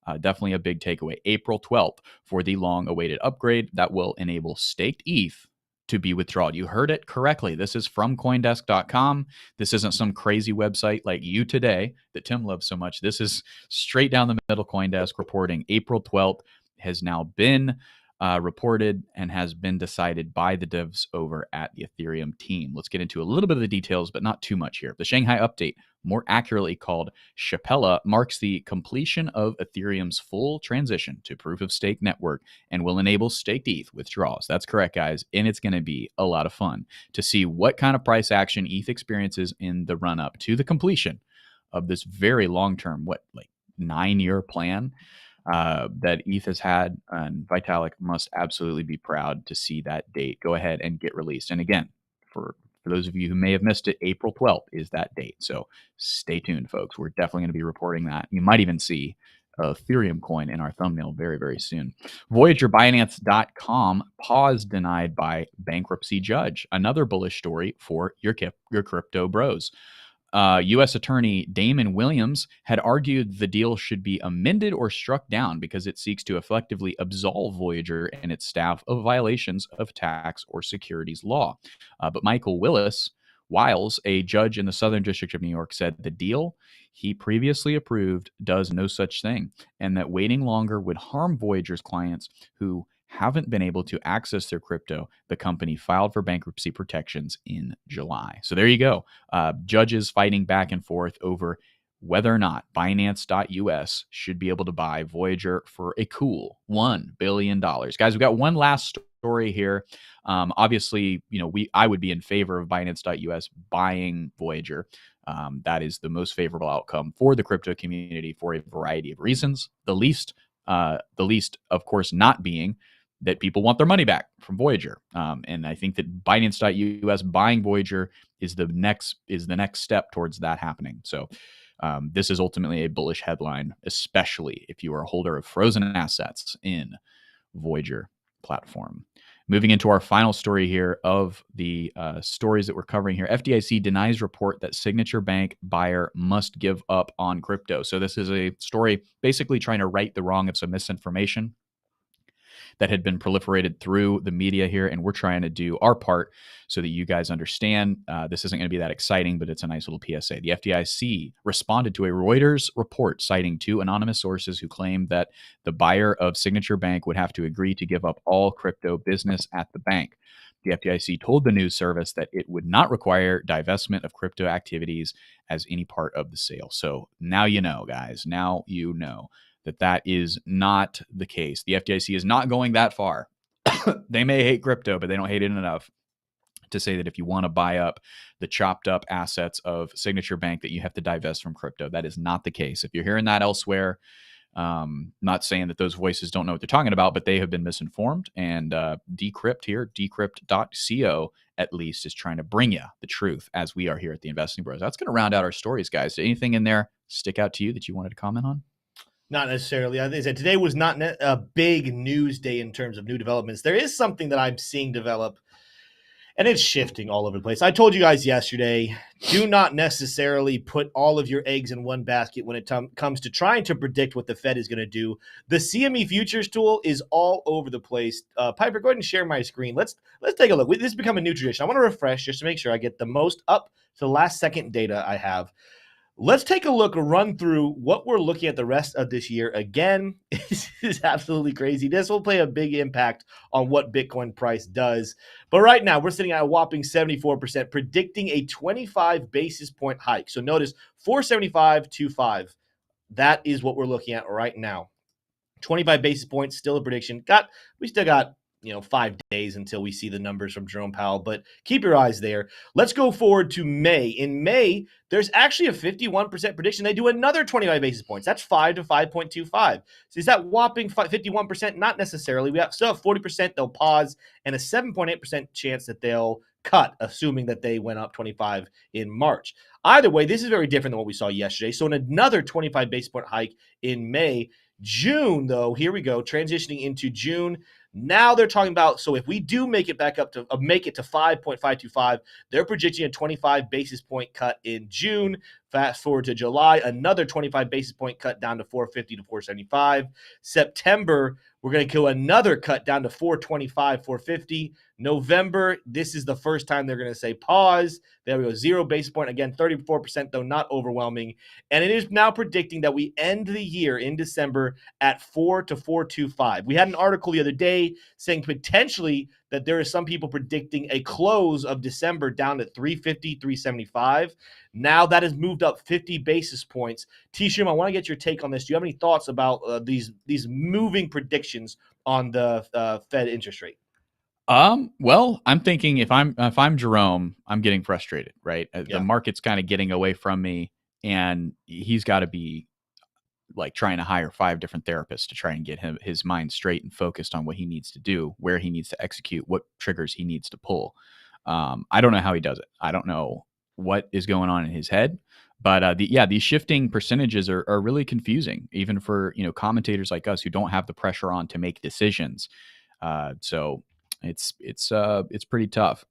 Definitely a big takeaway. April 12th for the long-awaited upgrade that will enable staked ETH to be withdrawn. You heard it correctly. This is from Coindesk.com. This isn't some crazy website like You Today that Tim loves so much. This is straight down the middle. Coindesk reporting April 12th has now been reported and has been decided by the devs over at the Ethereum team. Let's get into a little bit of the details, but not too much here. The Shanghai update, more accurately called Shapella, marks the completion of Ethereum's full transition to proof-of-stake network and will enable staked ETH withdrawals. That's correct, guys, and it's going to be a lot of fun to see what kind of price action ETH experiences in the run-up to the completion of this very long-term, 9-year plan that ETH has had, and Vitalik must absolutely be proud to see that date go ahead and get released. And again, for those of you who may have missed it, April 12th is that date. So stay tuned, folks. We're definitely going to be reporting that. You might even see a Ethereum coin in our thumbnail very, very soon. Voyager Binance.com pause denied by bankruptcy judge. Another bullish story for your crypto bros. U.S. Attorney Damon Williams had argued the deal should be amended or struck down because it seeks to effectively absolve Voyager and its staff of violations of tax or securities law. But Michael Wiles, a judge in the Southern District of New York, said the deal he previously approved does no such thing, and that waiting longer would harm Voyager's clients who haven't been able to access their crypto. The company filed for bankruptcy protections in July. So there you go. Judges fighting back and forth over whether or not Binance.us should be able to buy Voyager for a cool $1 billion. Guys, we've got one last story here. Obviously, I would be in favor of Binance.us buying Voyager. That is the most favorable outcome for the crypto community for a variety of reasons. The least, of course, not being that people want their money back from Voyager. And I think that Binance.us buying Voyager is the next step towards that happening. So this is ultimately a bullish headline, especially if you are a holder of frozen assets in Voyager platform. Moving into our final story here of the stories that we're covering here. FDIC denies report that Signature Bank buyer must give up on crypto. So this is a story basically trying to right the wrong of some misinformation that had been proliferated through the media here, and we're trying to do our part so that you guys understand. This isn't going to be that exciting, but it's a nice little PSA. The FDIC responded to a Reuters report citing 2 anonymous sources who claimed that the buyer of Signature Bank would have to agree to give up all crypto business at the bank. The FDIC told the news service that it would not require divestment of crypto activities as any part of the sale. So now you know, guys. Now you know that is not the case. The FDIC is not going that far. They may hate crypto, but they don't hate it enough to say that if you want to buy up the chopped up assets of Signature Bank that you have to divest from crypto. That is not the case. If you're hearing that elsewhere, not saying that those voices don't know what they're talking about, but they have been misinformed. And Decrypt here, decrypt.co at least, is trying to bring you the truth as we are here at the Investing Bros. That's going to round out our stories, guys. Did anything in there stick out to you that you wanted to comment on? Not necessarily. I said today was not a big news day in terms of new developments. There is something that I'm seeing develop, and it's shifting all over the place. I told you guys yesterday, do not necessarily put all of your eggs in one basket when it comes to trying to predict what the Fed is going to do. The CME futures tool is all over the place. Piper, go ahead and share my screen. Let's take a look. This has become a new tradition. I want to refresh just to make sure I get the most up to the last second data I have. Let's take a look, run through what we're looking at the rest of this year. Again, this is absolutely crazy. This will play a big impact on what Bitcoin price does. But right now, we're sitting at a whopping 74%, predicting a 25 basis point hike. So notice 475.25. That is what we're looking at right now. 25 basis points, still a prediction. We still got 5 days until we see the numbers from Jerome Powell, but keep your eyes there. Let's go forward to May. In May, there's actually a 51% prediction. They do another 25 basis points. That's 5 to 5.25. So is that whopping 51%? Not necessarily. We still have 40% they'll pause and a 7.8% chance that they'll cut, assuming that they went up 25 in March. Either way, this is very different than what we saw yesterday. So in another 25 basis point hike in May. June, though, here we go, transitioning into June. Now they're talking about, so if we do make it back up to make it to 5.525, they're projecting a 25 basis point cut in June. Fast forward to July, another 25 basis point cut down to 450 to 475. September, we're going to go another cut down to 425, 450. November, this is the first time they're going to say pause. There we go, 0 basis point. Again, 34%, though not overwhelming. And it is now predicting that we end the year in December at 4 to 425. We had an article the other day saying potentially that there are some people predicting a close of December down at 350, 375. Now that has moved up 50 basis points. T-Shum, I want to get your take on this. Do you have any thoughts about these moving predictions on the Fed interest rate? Well, I'm thinking if I'm Jerome, I'm getting frustrated, right? Yeah. The market's kind of getting away from me, and he's got to be like trying to hire 5 different therapists to try and get his mind straight and focused on what he needs to do, where he needs to execute, what triggers he needs to pull. I don't know how he does it. I don't know what is going on in his head, but these shifting percentages are really confusing, even for commentators like us who don't have the pressure on to make decisions. So it's pretty tough.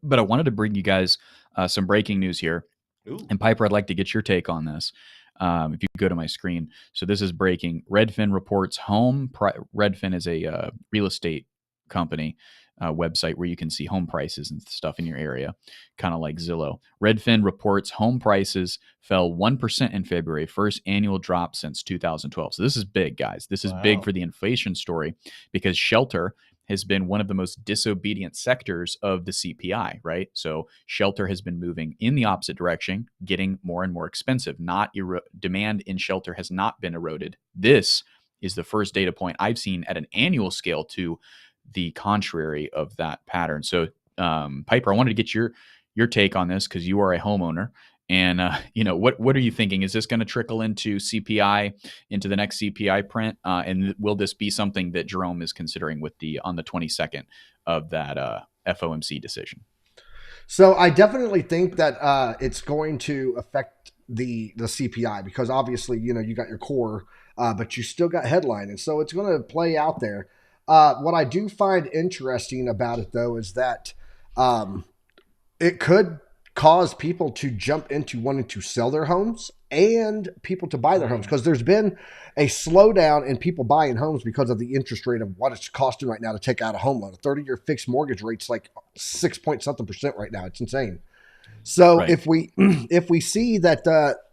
But I wanted to bring you guys some breaking news here. Ooh. And Piper, I'd like to get your take on this. If you go to my screen. So this is breaking. Redfin reports Redfin is a real estate company website where you can see home prices and stuff in your area, kind of like Zillow. Redfin reports home prices fell 1% in February, first annual drop since 2012. So this is big, guys. This is big for the inflation story, because shelter has been one of the most disobedient sectors of the CPI, right? So shelter has been moving in the opposite direction, getting more and more expensive. Demand in shelter has not been eroded. This is the first data point I've seen at an annual scale to the contrary of that pattern. So, Piper, I wanted to get your take on this because you are a homeowner. And, what are you thinking? Is this going to trickle into CPI, into the next CPI print? And will this be something that Jerome is considering on the 22nd of that FOMC decision? So I definitely think that it's going to affect the CPI, because obviously, you got your core, but you still got headline. And so it's going to play out there. What I do find interesting about it, though, is that it could cause people to jump into wanting to sell their homes and people to buy their homes, because there's been a slowdown in people buying homes because of the interest rate of what it's costing right now to take out a home loan. A 30-year fixed mortgage rate's like 6-point-something% right now. It's insane. So Right. if we see that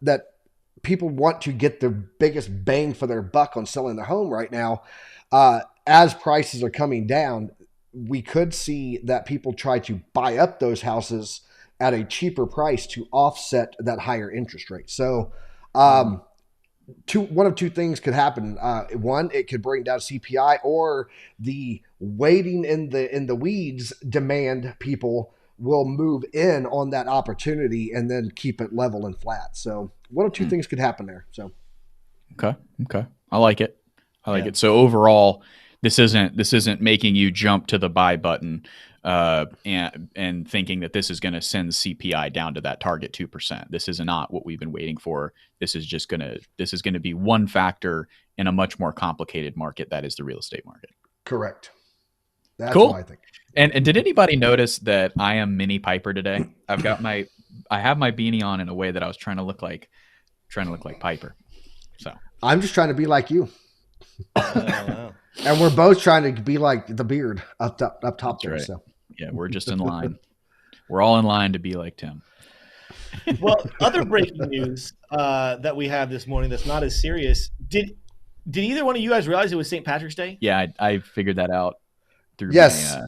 that people want to get the biggest bang for their buck on selling their home right now, as prices are coming down, we could see that people try to buy up those houses at a cheaper price to offset that higher interest rate. So one of two things could happen. One, it could bring down CPI, or the waiting in the weeds demand people will move in on that opportunity and then keep it level and flat. So one of two things could happen there. So Okay. I like it. Yeah. So overall, this isn't making you jump to the buy button and thinking that this is going to send CPI down to that target 2%. This is not what we've been waiting for. This is going to be one factor in a much more complicated market that is the real estate market. correct. That's Cool. what I think. And did anybody notice that I am mini Piper today? I have my beanie on in a way that I was trying to look like Piper. So I'm just trying to be like you. Wow. And we're both trying to be like the beard up top there. right. So yeah, we're just in line. We're all in line to be like Tim. Well, other breaking news that we have this morning that's not as serious. Did either one of you guys realize it was St. Patrick's Day? Yeah, I figured that out through Yes. my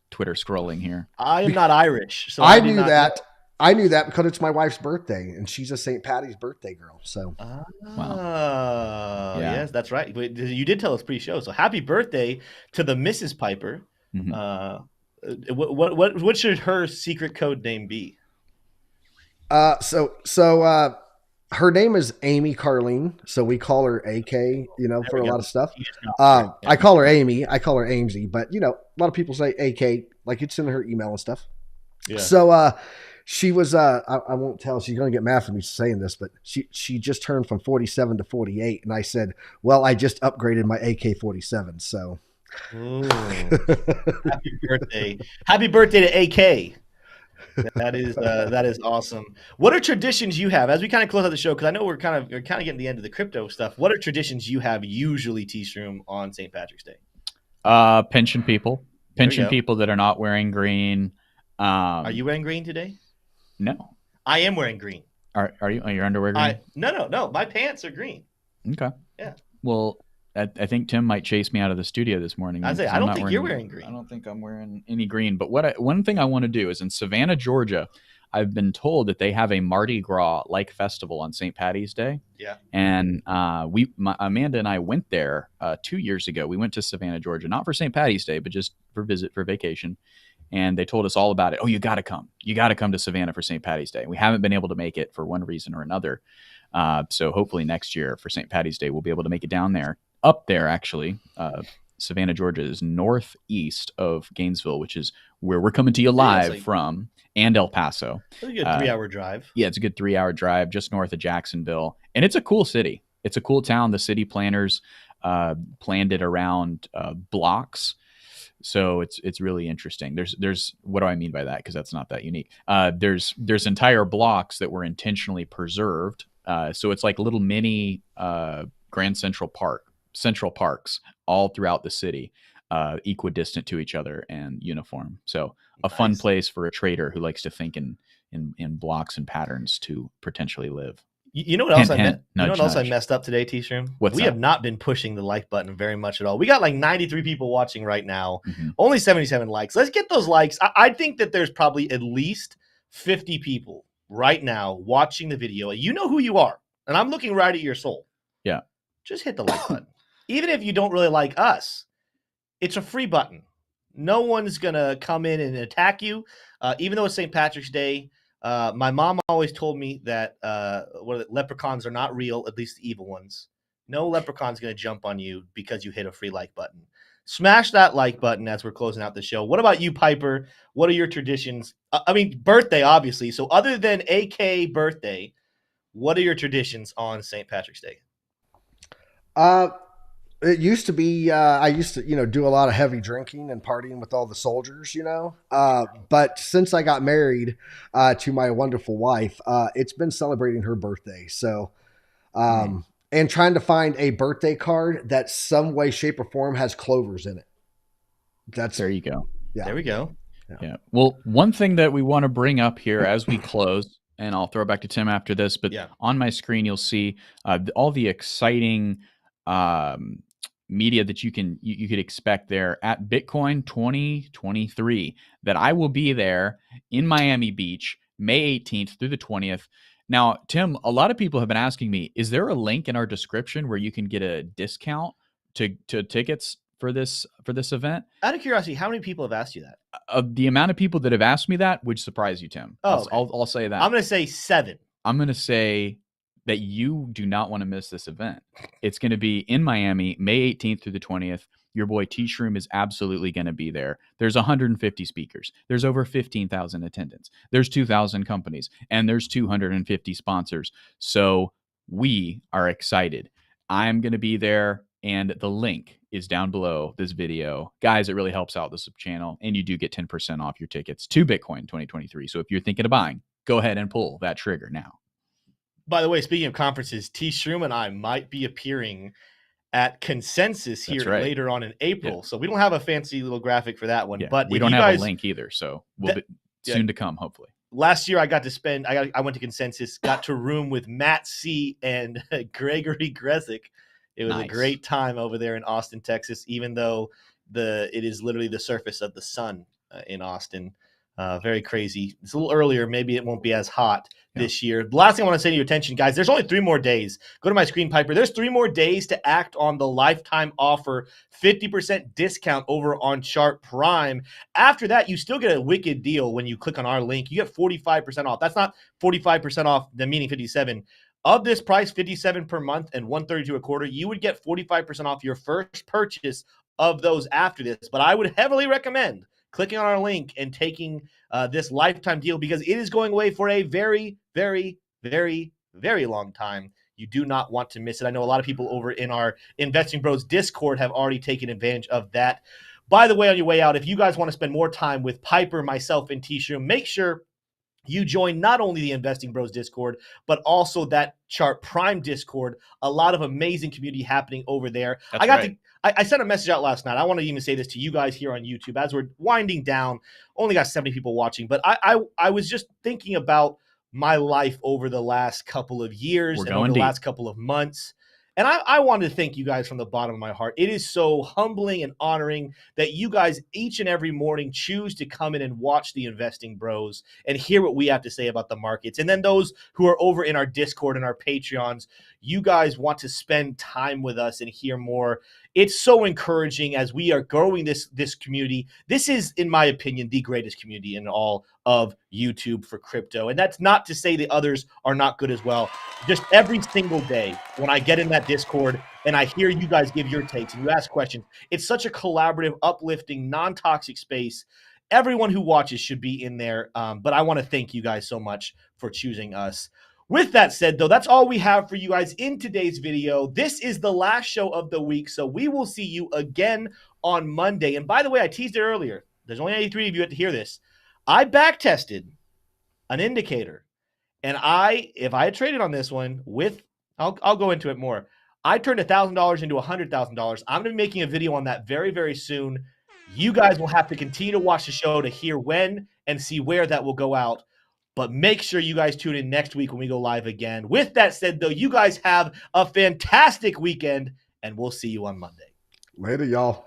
Twitter scrolling here. I am not Irish, so I did knew not that. know. I knew that because it's my wife's birthday and she's a St. Patty's birthday girl. So Yeah. Yes, that's right. Wait, you did tell us pre-show. So happy birthday to the Mrs. Piper. Mhm. What should her secret code name be? So her name is Amy Carlene, so we call her AK, for a we go. lot of stuff. You just got it. I call her Amy. I call her Amesy, but a lot of people say AK, like it's in her email and stuff. Yeah. So she was I won't tell, she's gonna get mad for me saying this, but she just turned from 47 to 48, and I said, well, I just upgraded my AK-47, so Ooh. Happy birthday. Happy birthday to AK. That is awesome. What are traditions you have as we kind of close out the show? Because I know we're kind of getting to the end of the crypto stuff. What are traditions you have usually, T-Shroom, on St. Patrick's Day? Pension people that are not wearing green. Are you wearing green today? No. I am wearing green. Are your underwear green? No. My pants are green. Okay. Yeah. Well, I think Tim might chase me out of the studio this morning. I don't think you're wearing green. I don't think I'm wearing any green. But one thing I want to do is in Savannah, Georgia, I've been told that they have a Mardi Gras like festival on St. Patty's Day. Yeah. And Amanda and I went there 2 years ago. We went to Savannah, Georgia, not for St. Patty's Day, but just for vacation. And they told us all about it. Oh, you got to come. You got to come to Savannah for St. Patty's Day. We haven't been able to make it for one reason or another. So hopefully next year for St. Patty's Day, we'll be able to make it down there. Up there, actually, Savannah, Georgia is northeast of Gainesville, which is where we're coming to you live from, and El Paso. It's a good 3-hour drive. Yeah, it's a good 3-hour drive just north of Jacksonville. And it's a cool city. It's a cool town. The city planners planned it around blocks. So it's really interesting. There's what do I mean by that? Because that's not that unique. There's entire blocks that were intentionally preserved. So it's like little mini Grand Central Parks all throughout the city, equidistant to each other and uniform. So a fun place for a trader who likes to think in blocks and patterns to potentially live. You know what else Hint, I messed up today, T-Shroom? We have not been pushing the like button very much at all. We got like 93 people watching right now, only 77 likes. Let's get those likes. I think that there's probably at least 50 people right now watching the video. You know who you are, and I'm looking right at your soul. Yeah. Just hit the like button. Even if you don't really like us, it's a free button. No one's going to come in and attack you. Even though it's St. Patrick's Day, my mom always told me that leprechauns are not real, at least the evil ones. No leprechaun's going to jump on you because you hit a free like button. Smash that like button as we're closing out the show. What about you, Piper? What are your traditions? Birthday, obviously. So other than AK birthday, what are your traditions on St. Patrick's Day? It used to be, I used to, do a lot of heavy drinking and partying with all the soldiers, but since I got married, to my wonderful wife, it's been celebrating her birthday. So, and trying to find a birthday card that some way, shape or form has clovers in it. There you go. Yeah. There we go. Yeah. Well, one thing that we want to bring up here as we close, and I'll throw it back to Tim after this, but on my screen, you'll see all the exciting media that you could expect there at Bitcoin 2023, that I will be there in Miami Beach, May 18th through the 20th. Now, Tim, a lot of people have been asking me, is there a link in our description where you can get a discount to tickets for this event. Out of curiosity, how many people have asked you that? The amount of people that have asked me that would surprise you, Tim. Oh, okay. I'll say that. I'm going to say 7. I'm going to say that you do not want to miss this event. It's going to be in Miami, May 18th through the 20th. Your boy T-Shroom is absolutely going to be there. There's 150 speakers. There's over 15,000 attendants. There's 2,000 companies, and there's 250 sponsors. So we are excited. I'm going to be there, and the link is down below this video. Guys, it really helps out the channel, and you do get 10% off your tickets to Bitcoin 2023. So if you're thinking of buying, go ahead and pull that trigger now. By the way, speaking of conferences, T-Shroom and I might be appearing at Consensus here later on in April. Yeah. So we don't have a fancy little graphic for that one. But we don't have a link either. So we'll be soon to come, hopefully. Last year I got to spend, I went to Consensus, got to room with Matt C. and Gregory Grezik. It was a great time over there in Austin, Texas, even though it is literally the surface of the sun in Austin. Very crazy. It's a little earlier. Maybe it won't be as hot this year. The last thing I want to say to your attention, guys, there's only 3 more days. Go to my screen, Piper. There's 3 more days to act on the lifetime offer, 50% discount over on Chart Prime. After that, you still get a wicked deal when you click on our link. You get 45% off. That's not 45% off, the meaning 57. Of this price, 57 per month and 132 a quarter, you would get 45% off your first purchase of those after this. But I would heavily recommend clicking on our link and taking this lifetime deal because it is going away for a very, very, very, very long time. You do not want to miss it. I know a lot of people over in our Investing Bros Discord have already taken advantage of that. By the way, on your way out, if you guys want to spend more time with Piper, myself, and T-Shroom, make sure you join not only the Investing Bros Discord, but also that Chart Prime Discord. A lot of amazing community happening over there. I sent a message out last night. I want to even say this to you guys here on YouTube as we're winding down. Only got 70 people watching, but I was just thinking about my life over the last couple of years and over the last couple of months. And I wanted to thank you guys from the bottom of my heart. It is so humbling and honoring that you guys each and every morning choose to come in and watch the Investing Bros and hear what we have to say about the markets. And then those who are over in our Discord and our Patreons, you guys want to spend time with us and hear more. It's so encouraging as we are growing this community. This is, in my opinion, the greatest community in all of YouTube for crypto. And that's not to say the others are not good as well. Just every single day when I get in that Discord and I hear you guys give your takes and you ask questions, it's such a collaborative, uplifting, non-toxic space. Everyone who watches should be in there. But I want to thank you guys so much for choosing us. With that said, though, that's all we have for you guys in today's video. This is the last show of the week, so we will see you again on Monday. And by the way, I teased it earlier. There's only 83 of you to hear this. I back-tested an indicator, and if I had traded on this one with, I'll go into it more. I turned $1,000 into $100,000. I'm going to be making a video on that very, very soon. You guys will have to continue to watch the show to hear when and see where that will go out. But make sure you guys tune in next week when we go live again. With that said, though, you guys have a fantastic weekend, and we'll see you on Monday. Later, y'all.